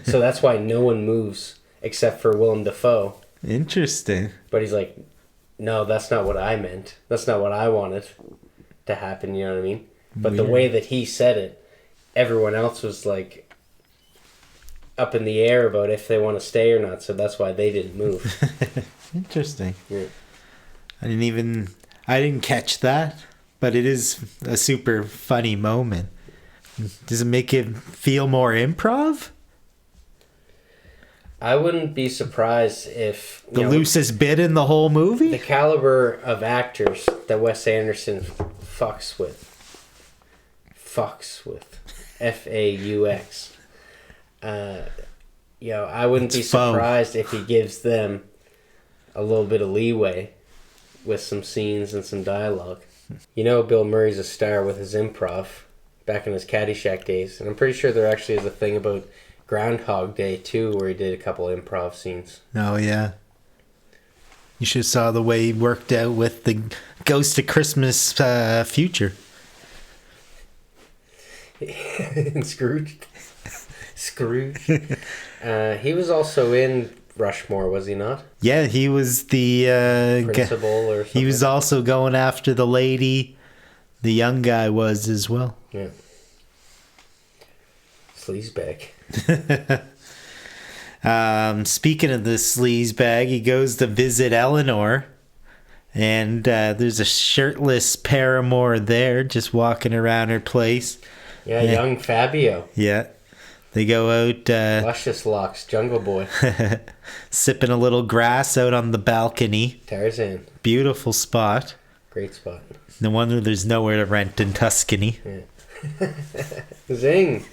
So that's why no one moves except for Willem Dafoe. Interesting. But he's like, no, that's not what I meant. That's not what I wanted to happen, you know what I mean? But the Weird. way that he said it, everyone else was like up in the air about if they want to stay or not, so that's why they didn't move. Interesting. Yeah. I didn't catch that, but it is a super funny moment. Does it make it feel more improv? I wouldn't be surprised if The loosest bit in the whole movie? the caliber of actors that Wes Anderson fucks with, F-A-U-X. I wouldn't be It's faux. surprised if he gives them a little bit of leeway with some scenes and some dialogue. You know, Bill Murray's a star with his improv back in his Caddyshack days, and I'm pretty sure there actually is a thing about Groundhog Day too, where he did a couple improv scenes. Oh, yeah. You should have saw the way he worked out with the Ghost of Christmas Future. And Scrooge. He was also in Rushmore, was he not? Yeah, he was the... Principal or something. he was also going after the lady. The young guy was as well. Yeah. Sleazebag. Speaking of the sleazebag, he goes to visit Eleanor, and there's a shirtless paramour there just walking around her place. Yeah, young Fabio. Yeah. They go out Luscious Locks, Jungle Boy. sipping a little grass out on the balcony. Tarzan. Beautiful spot. Great spot. No wonder there's nowhere to rent in Tuscany. Yeah. Zing!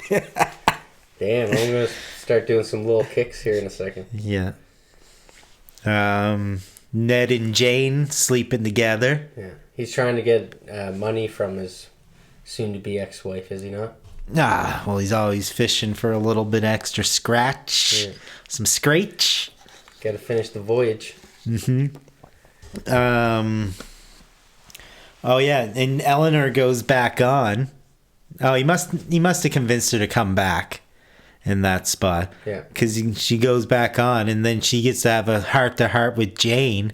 Damn, I'm going to start doing some little kicks here in a second. Yeah. Ned and Jane sleeping together. Yeah. He's trying to get money from his soon-to-be ex-wife, is he not? Well, he's always fishing for a little bit extra scratch. Yeah. Some scratch. Got to finish the voyage. Oh, yeah, and Eleanor goes back on. Oh, he must have convinced her to come back in that spot. Yeah. Because she goes back on, and then she gets to have a heart-to-heart with Jane,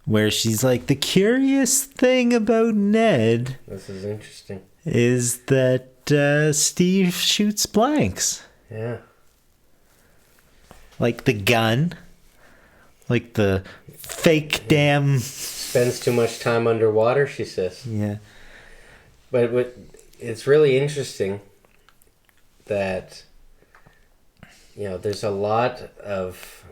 where she's like, the curious thing about Ned This is interesting. is that Steve shoots blanks. Yeah. Like the gun. Like the fake damn... Spends too much time underwater, she says. Yeah. But it's really interesting that, there's a lot of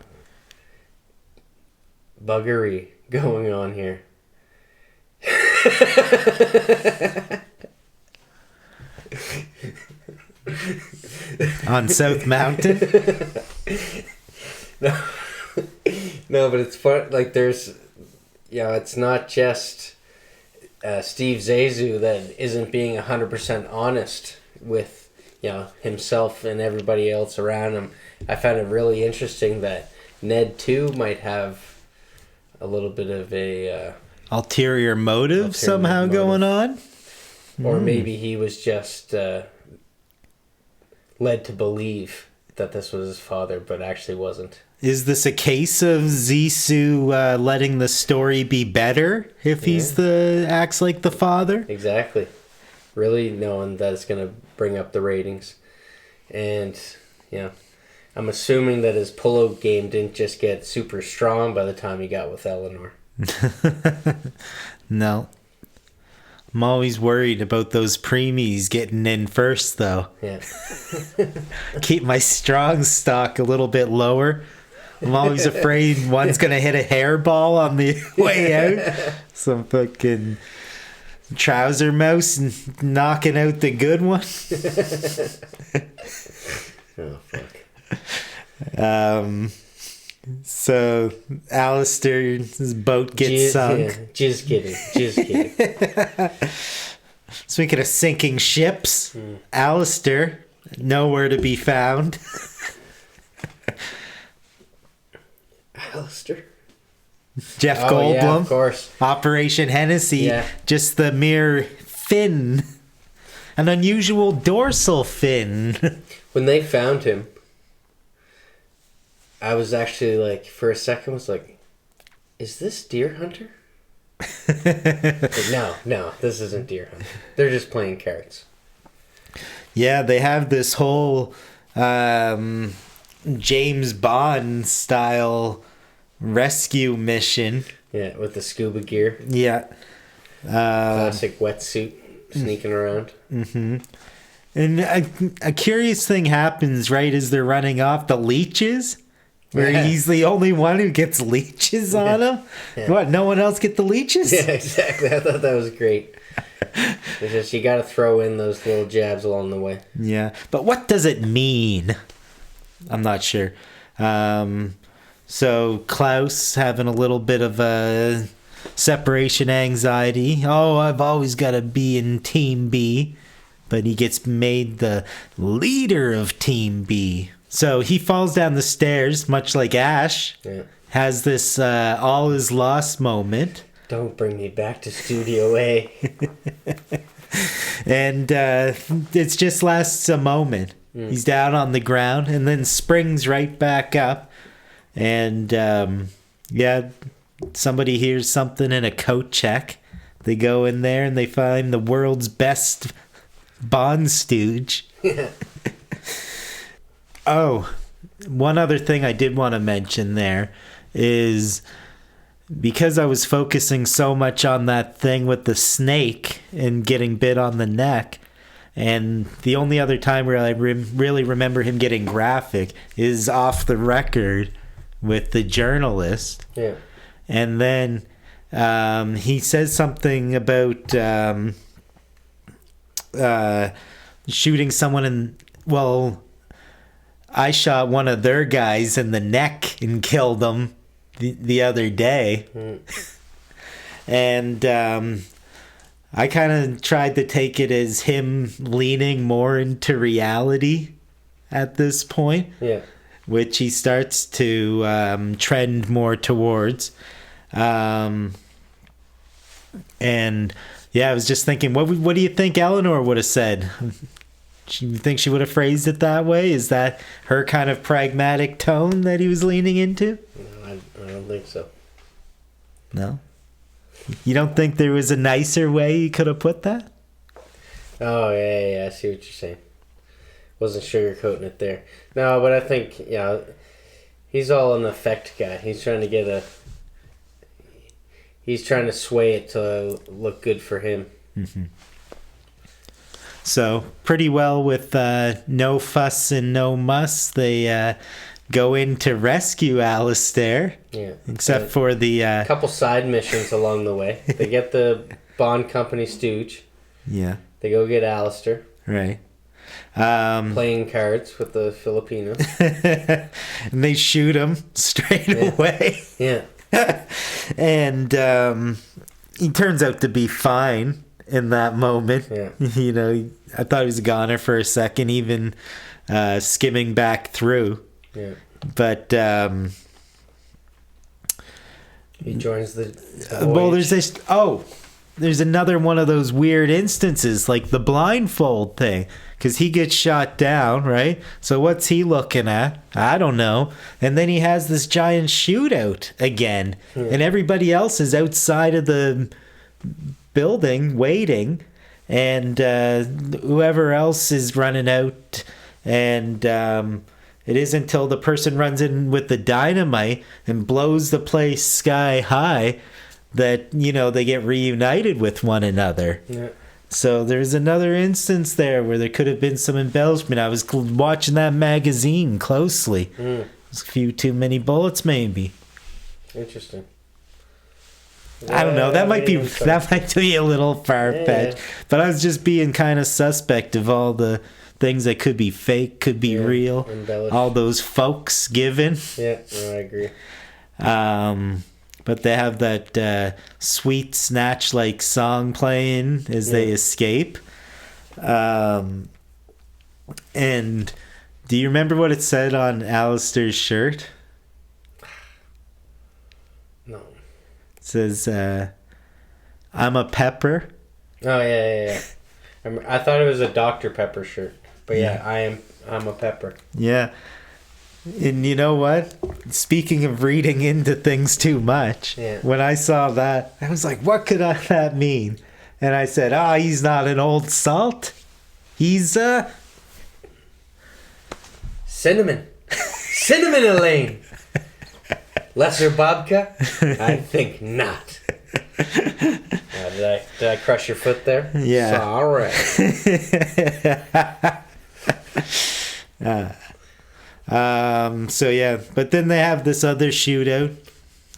buggery going on here. On South Mountain? No, but it's fun. Like, there's, it's not just Steve Zissou that isn't being 100% honest with, himself and everybody else around him. I found it really interesting that Ned, too, might have a little bit of a... ulterior motive somehow going on? Or maybe he was just led to believe that this was his father, but actually wasn't. Is this a case of Zissou letting the story be better if he's acts like the father? Exactly. Really knowing that it's going to bring up the ratings. And, I'm assuming that his polo game didn't just get super strong by the time he got with Eleanor. No. I'm always worried about those preemies getting in first, though. Yeah. Keep my strong stock a little bit lower. I'm always afraid one's going to hit a hairball on the way out. Some fucking trouser mouse and knocking out the good one. Oh, fuck. So Alistair's boat gets sunk. Yeah, just kidding. Speaking of sinking ships, Alistair, nowhere to be found. Alistair? Jeff Oh, Goldblum, yeah, of course. Operation Hennessy, Yeah. just the mere fin an unusual dorsal fin. When they found him, I was actually like, for a second, was like, is this Deer Hunter? Like, no, this isn't Deer Hunter. They're just playing cards. Yeah, they have this whole James Bond style rescue mission. Yeah, with the scuba gear. Yeah. Classic wetsuit sneaking around. Mm-hmm. And a curious thing happens right as they're running off, the leeches. Where he's the only one who gets leeches on him. Yeah. What, no one else get the leeches? Yeah, exactly. I thought that was great. It's just, you got to throw in those little jabs along the way. Yeah, but what does it mean? I'm not sure. So Klaus having a little bit of a separation anxiety. Oh, I've always got to be in Team B. But he gets made the leader of Team B. So he falls down the stairs, much like Ash. Yeah. Has this all is lost moment. Don't bring me back to Studio A. And it just lasts a moment. He's down on the ground and then springs right back up. And somebody hears something in a coat check. They go in there and they find the world's best Bond stooge. Oh, one other thing I did want to mention there is because I was focusing so much on that thing with the snake and getting bit on the neck, and the only other time where I really remember him getting graphic is off the record with the journalist. Yeah. And then he says something about shooting someone in... Well... I shot one of their guys in the neck and killed them the other day. And I kind of tried to take it as him leaning more into reality at this point. Yeah. Which he starts to trend more towards. And yeah, I was just thinking, what do you think Eleanor would have said? You think she would have phrased it that way? Is that her kind of pragmatic tone that he was leaning into? No, I don't think so. No? You don't think there was a nicer way you could have put that? Oh, yeah, I see what you're saying. Wasn't sugarcoating it there. No, but I think, he's all an effect guy. He's trying to he's trying to sway it to look good for him. Mm-hmm. So, pretty well with no fuss and no muss, they go in to rescue Alistair. Yeah. Except for the... couple side missions along the way. They get the Bond Company stooge. Yeah. They go get Alistair. Right. Playing cards with the Filipinos. And they shoot him straight away. Yeah. And he turns out to be fine in that moment. Yeah. I thought he was a goner for a second, even skimming back through. Yeah. But he joins the well, there's another one of those weird instances, like the blindfold thing, because he gets shot down, right? So what's he looking at? I don't know. And then he has this giant shootout again, and everybody else is outside of the building waiting, and whoever else is running out, and it isn't until the person runs in with the dynamite and blows the place sky high that they get reunited with one another. Yeah. So there's another instance there where there could have been some embellishment. I was watching that magazine closely. There's a few too many bullets, maybe. Interesting. I don't know. That might be a little far-fetched. Yeah. But I was just being kind of suspect of all the things that could be fake, could be real. All those folks given. Yeah, no, I agree. But they have that sweet snatch-like song playing as they escape. And do you remember what it said on Alistair's shirt? No. It says, I'm a pepper. Oh, yeah. I thought it was a Dr. Pepper shirt. But yeah, I'm a pepper. Yeah. And you know what? Speaking of reading into things too much, when I saw that, I was like, what could that mean? And I said, he's not an old salt. He's cinnamon. Cinnamon Elaine. Lesser babka? I think not. Did I crush your foot there? Yeah. Sorry. So yeah, but then they have this other shootout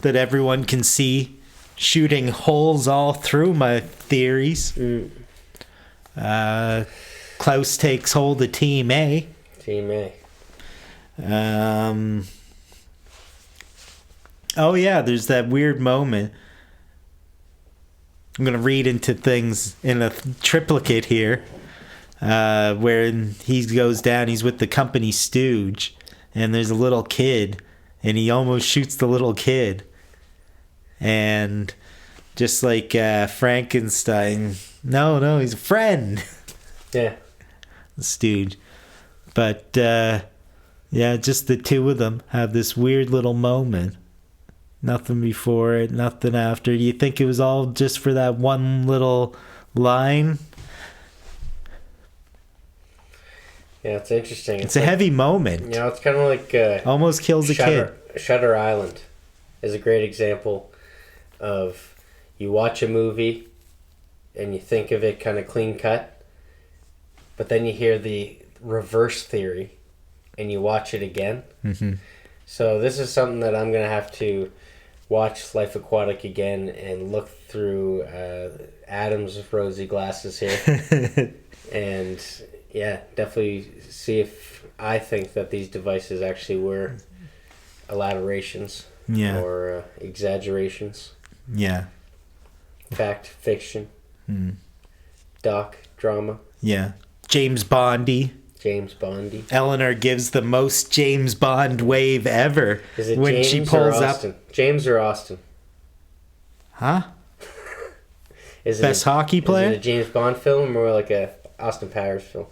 that everyone can see, shooting holes all through my theories. Klaus takes hold of Team A. Team A. Oh yeah, there's that weird moment. I'm gonna read into things in a triplicate here. Where he goes down, he's with the company stooge, and there's a little kid, and he almost shoots the little kid. And just like Frankenstein, no, he's a friend. Yeah. The stooge. But, yeah, just the two of them have this weird little moment. Nothing before it, nothing after. Do you think it was all just for that one little line? Yeah, it's interesting. It's a heavy moment. You know, it's kind of like... almost kills a kid. Shutter Island is a great example of you watch a movie and you think of it kind of clean cut, but then you hear the reverse theory and you watch it again. Mm-hmm. So this is something that I'm going to have to watch Life Aquatic again and look through Adam's rosy glasses here. And... yeah, definitely see if I think that these devices actually were elaborations or exaggerations. Yeah. Fact, fiction. Doc, drama. Yeah. James Bondy. Eleanor gives the most James Bond wave ever. Is it when James she pulls or Austin? James or Austin? Huh? Is Best hockey player? Is it a James Bond film or like a Austin Powers film?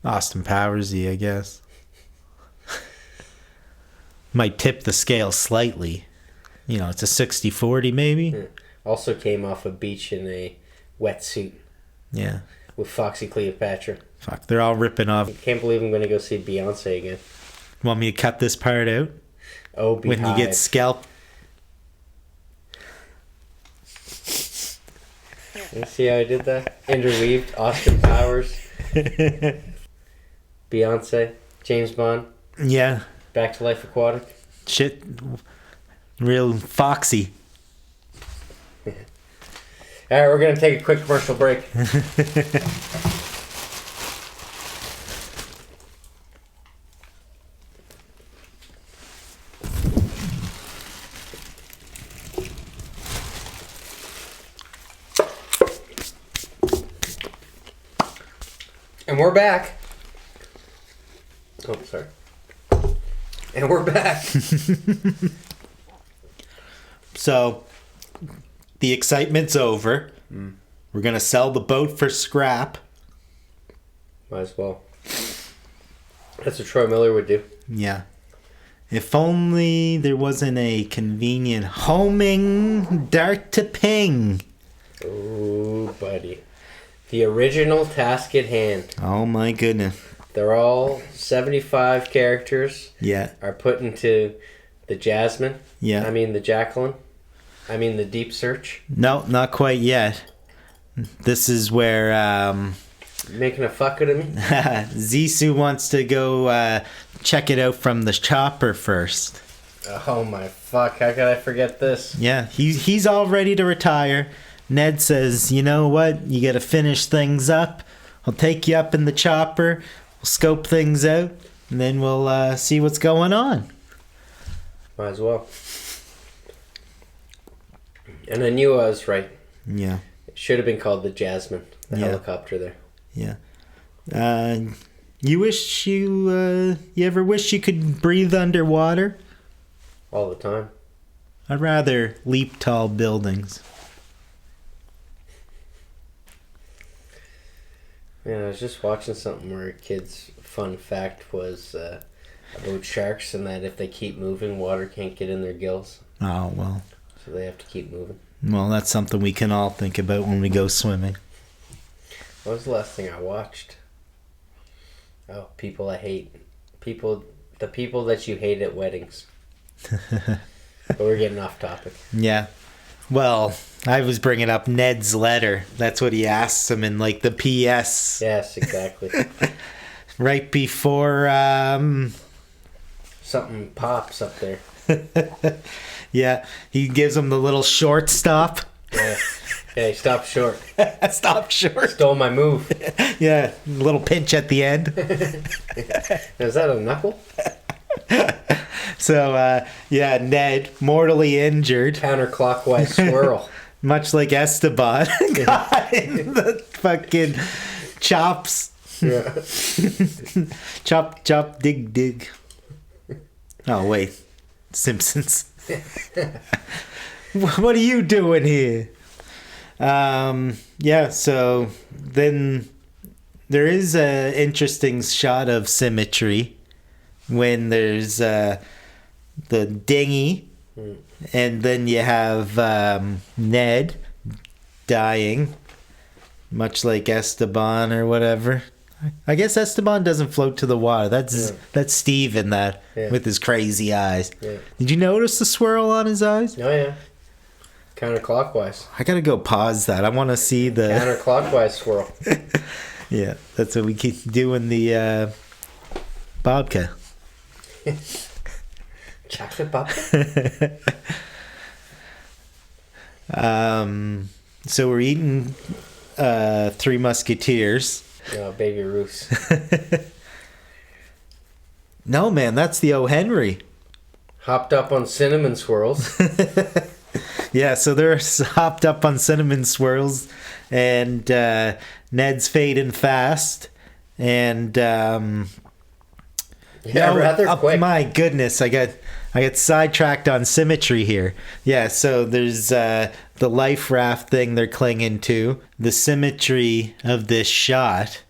Austin Powersy, I guess. Might tip the scale slightly. You know, it's a 60-40 maybe. Yeah. Also came off a beach in a wetsuit. Yeah. With Foxy Cleopatra. Fuck, they're all ripping off. I can't believe I'm going to go see Beyonce again. Want me to cut this part out? Oh, When you get scalped. You see how I did that? Interweaved Austin Powers. Beyonce, James Bond. Yeah. Back to Life Aquatic. Shit. Real foxy. All right, we're going to take a quick commercial break. And we're back. Oh, sorry. And we're back. So, the excitement's over. We're going to sell the boat for scrap. Might as well. That's what Troy Miller would do. Yeah. If only there wasn't a convenient homing dart to ping. Ooh, buddy. The original task at hand. Oh my goodness. They're all 75 characters. Yeah. Are put into the Jasmine. Yeah. I mean the Jacqueline. I mean the Deep Search. No, not quite yet. This is where Making a fuck out of me? Zissou wants to go check it out from the chopper first. Oh my fuck, how could I forget this? Yeah, he's all ready to retire. Ned says, you know what, you gotta finish things up. I'll take you up in the chopper, we'll scope things out, and then we'll see what's going on. Might as well. And I knew I was right. Yeah. It should have been called the Jasmine, the helicopter there. Yeah. You ever wish you could breathe underwater? All the time. I'd rather leap tall buildings. Yeah, I was just watching something where a kid's fun fact was about sharks and that if they keep moving, water can't get in their gills. Oh, well. So they have to keep moving. Well, that's something we can all think about when we go swimming. What was the last thing I watched? Oh, people I hate. The people that you hate at weddings. But we're getting off topic. Yeah. Well, I was bringing up Ned's letter. That's what he asks him in, like, the PS. Yes, exactly. Right before, Something pops up there. yeah, he gives him the little short stop. Yeah. Hey, stop short. Stop short. Stole my move. Yeah, little pinch at the end. Is that a knuckle? So, yeah, Ned, mortally injured. Counterclockwise swirl. Much like Esteban. Got in the fucking chops. Yeah. Chop, chop, dig, dig. Oh, wait. Simpsons. What are you doing here? Yeah, so then there is a interesting shot of symmetry when there's the dinghy, and then you have Ned dying, much like Esteban or whatever. I guess Esteban doesn't float to the water. That's Steve in that with his crazy eyes. Yeah. Did you notice the swirl on his eyes? Oh, yeah. Counterclockwise. I gotta go pause that. I want to see the Counterclockwise swirl. Yeah, that's what we keep doing the babka. Chocolate babka? So we're eating Three Musketeers. No, Baby Ruth's. No, man, that's the O. Henry. Hopped up on cinnamon swirls. Yeah, so they're hopped up on cinnamon swirls, and Ned's fading fast, and rather quick. My goodness, I got sidetracked on symmetry here. Yeah, so there's the life raft thing they're clinging to. The symmetry of this shot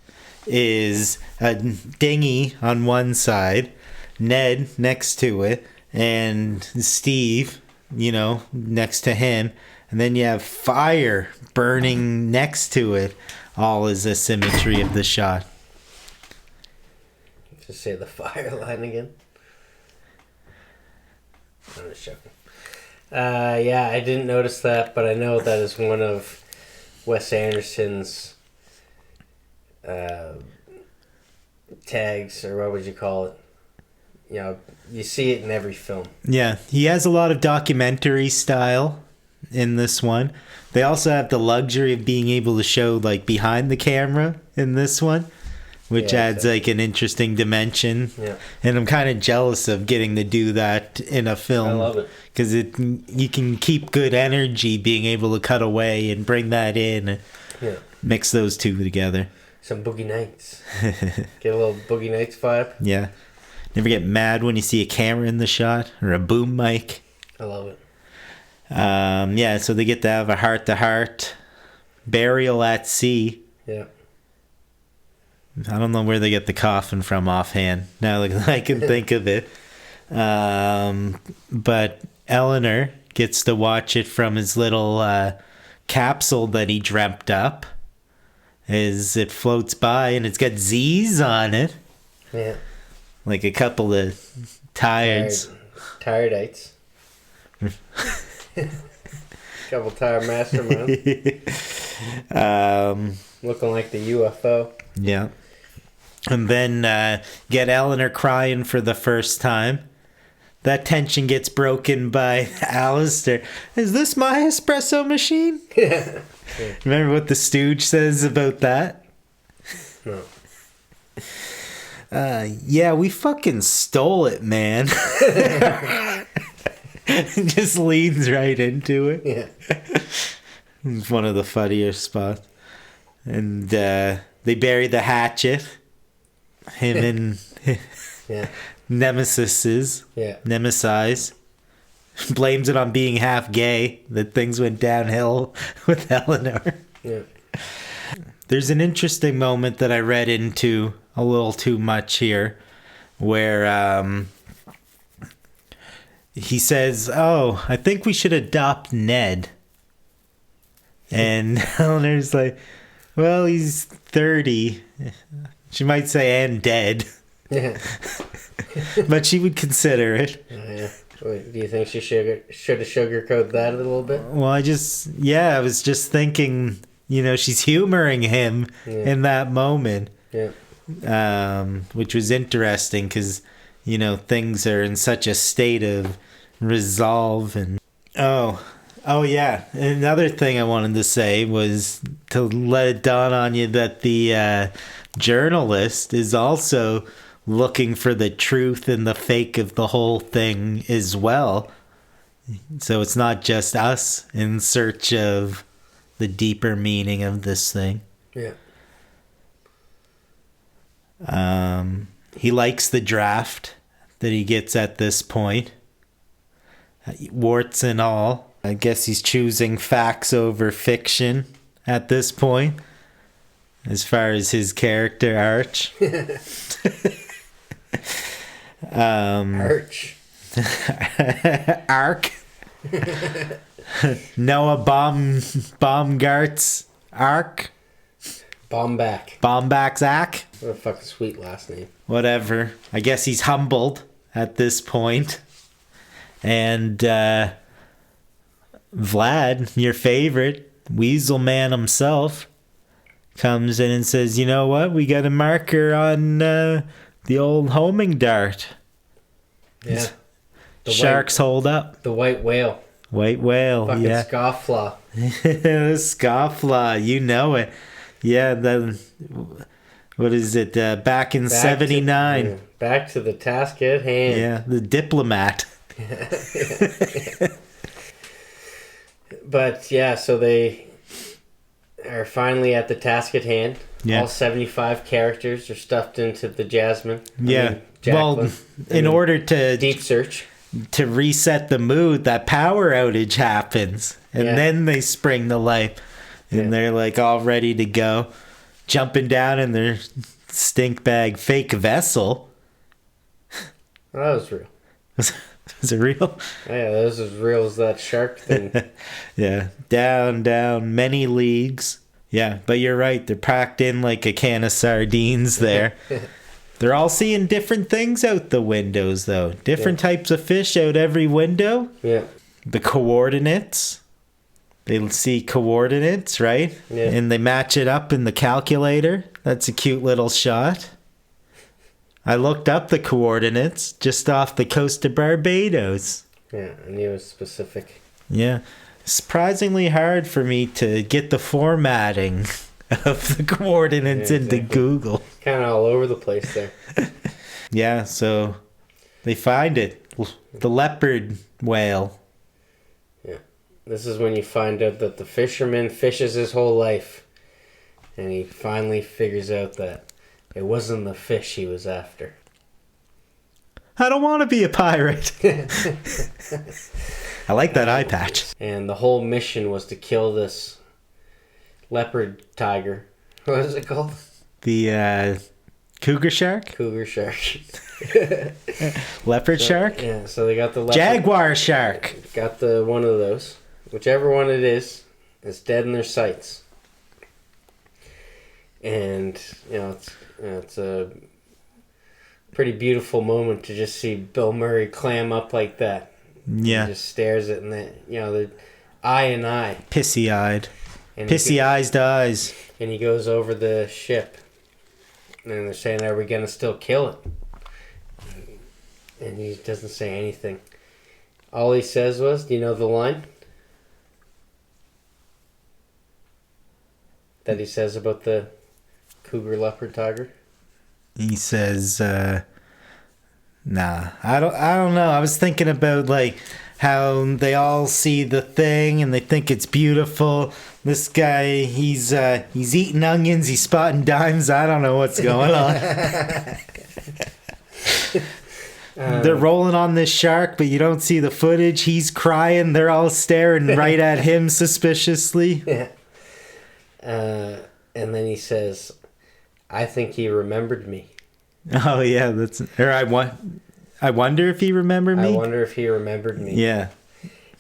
is a dinghy on one side, Ned next to it, and Steve, next to him, and then you have fire burning next to it. All is a symmetry of the shot. Just say the fire line again. I'm just joking. Yeah, I didn't notice that, but I know that is one of Wes Anderson's tags, or what would you call it? You see it in every film. Yeah, he has a lot of documentary style in this one. They also have the luxury of being able to show like behind the camera in this one, which adds like an interesting dimension. Yeah. And I'm kind of jealous of getting to do that in a film. I love it. Because you can keep good energy being able to cut away and bring that in and mix those two together. Some Boogie Nights. Get a little Boogie Nights vibe. Yeah. Never get mad when you see a camera in the shot or a boom mic. I love it. Yeah, so they get to have a heart-to-heart burial at sea. Yeah. I don't know where they get the coffin from offhand. Now I can think of it. But Eleanor gets to watch it from his little capsule that he dreamt up as it floats by, and it's got Z's on it. Yeah. Like a couple of tireds. Tiredites. Couple tired masterminds. Looking like the UFO. Yeah. And then get Eleanor crying for the first time. That tension gets broken by Alistair. Is this my espresso machine? Yeah. Remember what the Stooge says about that? No. Yeah, we fucking stole it, man. Just leans right into it. Yeah. It's one of the funnier spots. And they bury the hatchet. Him and Nemesis. Yeah. Nemesis. Blames it on being half gay. That things went downhill with Eleanor. Yeah. there's an interesting moment that I read into a little too much here, where he says, "Oh, I think we should adopt Ned." And Eleanor's like, "Well, he's 30." She might say, "and dead." Yeah. But she would consider it. Yeah. Wait, do you think she should have sugarcoated that a little bit? Well, I was just thinking, she's humoring him in that moment. Yeah. Which was interesting because, things are in such a state of resolve. And oh yeah. Another thing I wanted to say was to let it dawn on you that the journalist is also looking for the truth and the fake of the whole thing as well. So it's not just us in search of the deeper meaning of this thing. Yeah. He likes the draft that he gets at this point. Warts and all. I guess he's choosing facts over fiction at this point, as far as his character arch. Arch. Arc. Noah Baumgart's Arc. Baumbach's Ack. What a fucking sweet last name. Whatever. I guess he's humbled at this point. And Vlad, your favorite, Weasel Man himself, comes in and says, "You know what? We got a marker on the old homing dart." Yeah. Sharks hold up. The white whale. White whale, Fucking yeah. scofflaw. Scofflaw, you know it. Yeah, what is it? Back in 79. Back to the task at hand. Yeah, the diplomat. But yeah, so they are finally at the task at hand. Yeah. All 75 characters are stuffed into the Jasmine. Well, in order to deep search to reset the mood, that power outage happens, and then they spring to life, and they're like all ready to go, jumping down in their stink bag fake vessel. Oh, that was real. Was it real? Yeah, that was as real as that shark thing. Yeah, down many leagues. Yeah, but you're right. They're packed in like a can of sardines there. They're all seeing different things out the windows, though. Different types of fish out every window. Yeah. The coordinates. They see coordinates, right? Yeah. And they match it up in the calculator. That's a cute little shot. I looked up the coordinates just off the coast of Barbados. Yeah, I knew it was specific. Yeah. Surprisingly hard for me to get the formatting of the coordinates into Google. Kind of all over the place there. Yeah, so they find it. The leopard whale. Yeah. This is when you find out that the fisherman fishes his whole life. And he finally figures out that it wasn't the fish he was after. I don't want to be a pirate. I like that eye patch. And the whole mission was to kill this leopard tiger. What is it called? The cougar shark? Cougar shark. Leopard shark? Yeah, so they got the leopard. Jaguar shark. Got the one of those. Whichever one it is, it's dead in their sights. And, it's a pretty beautiful moment to just see Bill Murray clam up like that. Yeah. He just stares at the eye and eye. Pissy-eyed. And Pissy-eyed eyes. And he goes over the ship. And they're saying, are we going to still kill it? And he doesn't say anything. All he says was, do you know the line? That he says about the cougar leopard tiger? He says, nah, I don't know. I was thinking about like how they all see the thing and they think it's beautiful. This guy, he's eating onions, he's spotting dimes. I don't know what's going on. They're rolling on this shark, but you don't see the footage. He's crying. They're all staring right at him suspiciously. Yeah. and then he says, "I think he remembered me." Oh yeah, I wonder if he remembered me. I wonder if he remembered me. Yeah.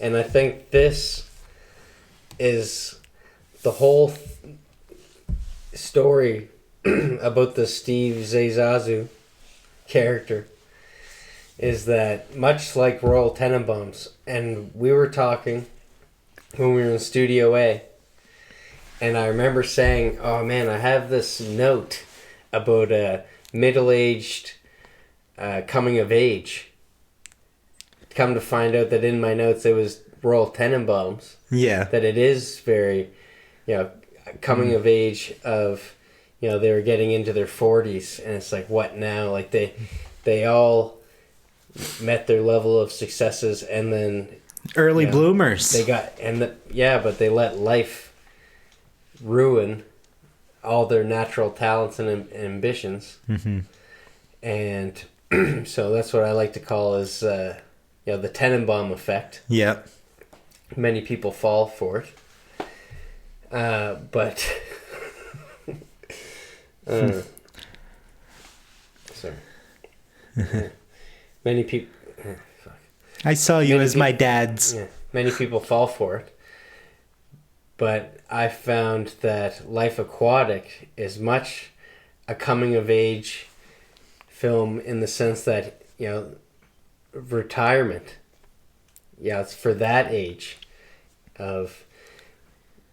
And I think this is the whole story about the Steve Zissou character, is that much like Royal Tenenbaums, and we were talking when we were in Studio A, and I remember saying, "Oh man, I have this note about a middle-aged coming of age." Come to find out that in my notes it was Royal Tenenbaums. Yeah. That it is very, coming of age of, they were getting into their 40s, and it's like, what now? Like they all met their level of successes, and then Early bloomers. they got, but they let life ruin all their natural talents and ambitions. Mm-hmm. And so that's what I like to call is, the Tenenbaum effect. Yep. Many people fall for it. But sorry. Many people. Fuck. I saw you as my dad's. Yeah, many people fall for it. But I found that Life Aquatic is much a coming of age film in the sense that, retirement. Yeah, it's for that age of,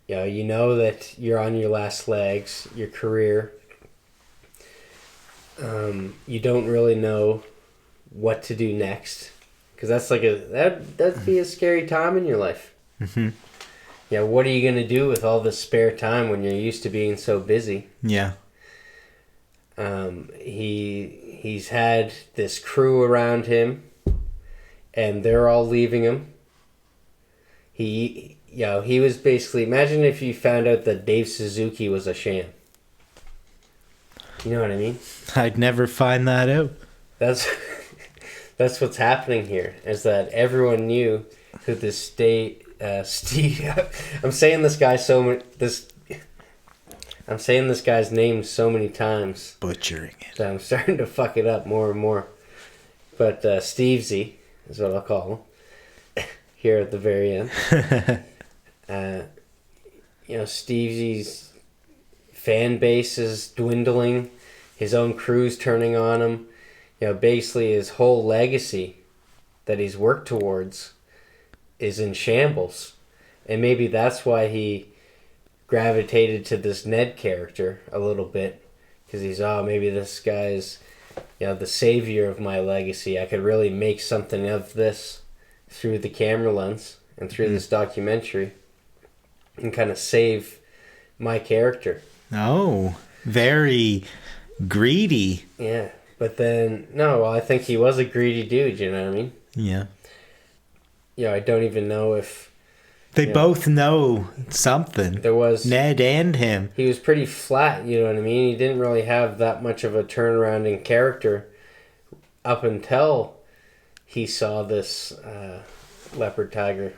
that you're on your last legs, your career. You don't really know what to do next, because that's like that'd be a scary time in your life. Mm-hmm. Yeah, what are you gonna do with all this spare time when you're used to being so busy? Yeah. He's had this crew around him, and they're all leaving him. He was basically, imagine if you found out that Dave Suzuki was a sham. You know what I mean? I'd never find that out. That's what's happening here, is that everyone knew who this Steve. I'm saying this guy's name so many times. Butchering it. That I'm starting to fuck it up more and more. But Steve Z is what I'll call him here at the very end. Steve Z's fan base is dwindling. His own crew's turning on him. Basically his whole legacy that he's worked towards is in shambles. And maybe that's why he gravitated to this Ned character a little bit. Because he's, maybe this guy's, the savior of my legacy. I could really make something of this through the camera lens and through this documentary and kind of save my character. Oh, very greedy. Yeah. But then, I think he was a greedy dude, you know what I mean? Yeah. I don't even know if... They both know something. There was... Ned and him. He was pretty flat, you know what I mean? He didn't really have that much of a turnaround in character up until he saw this leopard tiger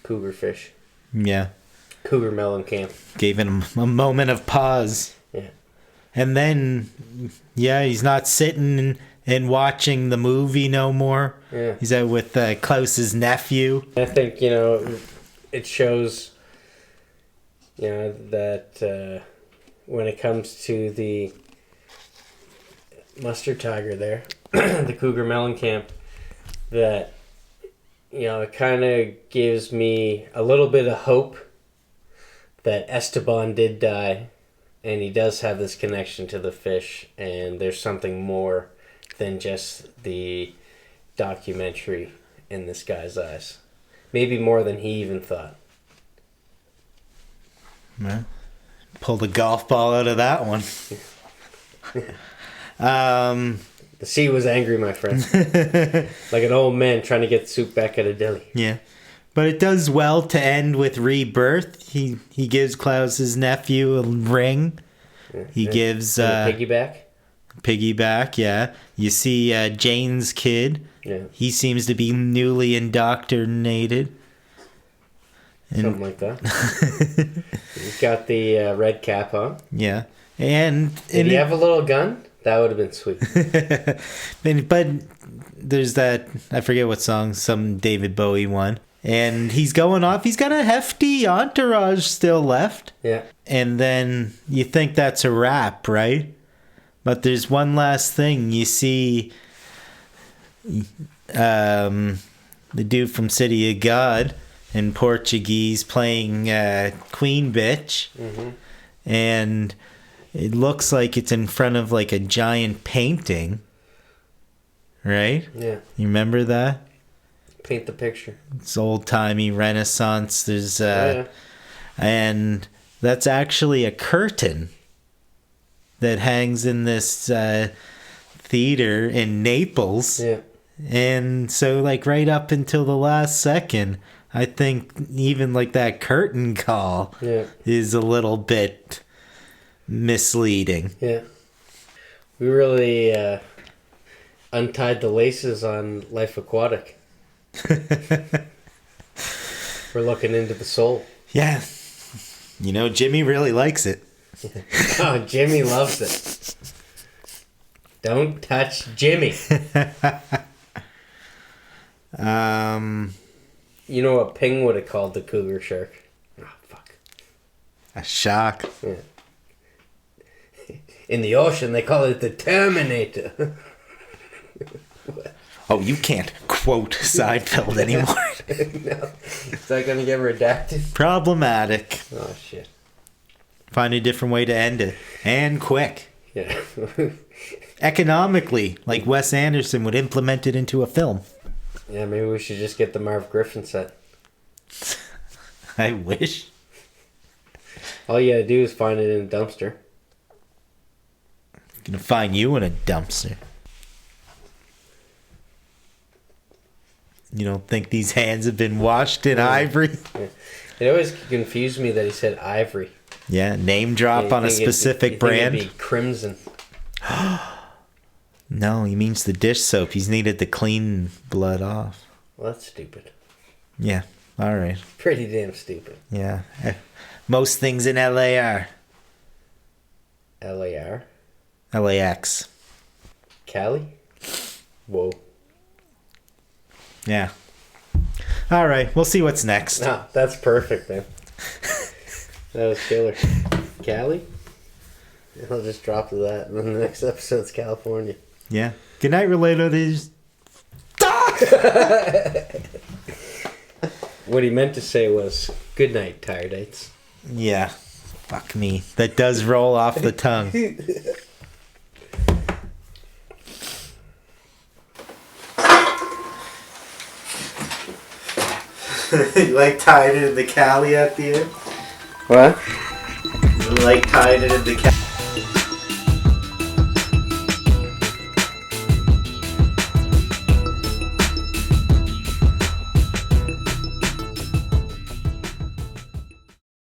cougar fish. Yeah. Cougar melon camp. Gave him a moment of pause. Yeah. And then, he's not sitting and watching the movie no more. Yeah. He's out with Klaus's nephew. I think, it shows, that when it comes to the mustard tiger there, the cougar melon camp, that, it kind of gives me a little bit of hope that Esteban did die, and he does have this connection to the fish, and there's something more than just the documentary in this guy's eyes. Maybe more than he even thought. Well, pulled a golf ball out of that one. The sea was angry, my friend. Like an old man trying to get soup back at a deli. Yeah. But it does well to end with rebirth. He gives Klaus's nephew a ring. He gives... piggyback? Piggyback, yeah. You see Jane's kid. Yeah. He seems to be newly indoctrinated. Something like that. He's got the red cap on. Yeah. And Did he have a little gun? That would have been sweet. but there's that, I forget what song, some David Bowie one. And he's going off. He's got a hefty entourage still left. Yeah. And then you think that's a wrap, right? But there's one last thing. You see the dude from City of God in Portuguese playing Queen Bitch. Mm-hmm. And it looks like it's in front of like a giant painting. Right? Yeah. You remember that? Paint the picture. It's old-timey Renaissance. There's and that's actually a curtain that hangs in this theater in Naples. Yeah. And so like right up until the last second, I think even like that curtain call is a little bit misleading. Yeah. We really untied the laces on Life Aquatic. We're looking into the soul. Yeah. You know, Jimmy really likes it. Oh, Jimmy loves it. Don't touch Jimmy. You know what Ping would have called the cougar shark? Oh, fuck. A shark. Yeah. In the ocean, they call it the Terminator. Oh, you can't quote Seinfeld anymore. No. Is that going to get redacted? Problematic. Oh, shit. Find a different way to end it. And quick. Yeah. Economically, like Wes Anderson would implement it into a film. Yeah, maybe we should just get the Marv Griffin set. I wish. All you gotta do is find it in a dumpster. I'm gonna find you in a dumpster. You don't think these hands have been washed in ivory? Yeah. It always confused me that he said ivory. Yeah, name drop on a specific brand. It'd be crimson. No, he means the dish soap. He's needed to clean blood off. Well, that's stupid. Yeah, all right. Pretty damn stupid. Yeah. Most things in LA are. LAR? LAX. Cali? Whoa. Yeah. All right, we'll see what's next. No, that's perfect, man. That was killer. Cali? I'll just drop to that, and then the next episode's California. Yeah. Good night, relators. What he meant to say was, good night, Tiredates. Yeah. Fuck me. That does roll off the tongue. You like tying it in the Cali at the end? What? You like tying it in the Cali?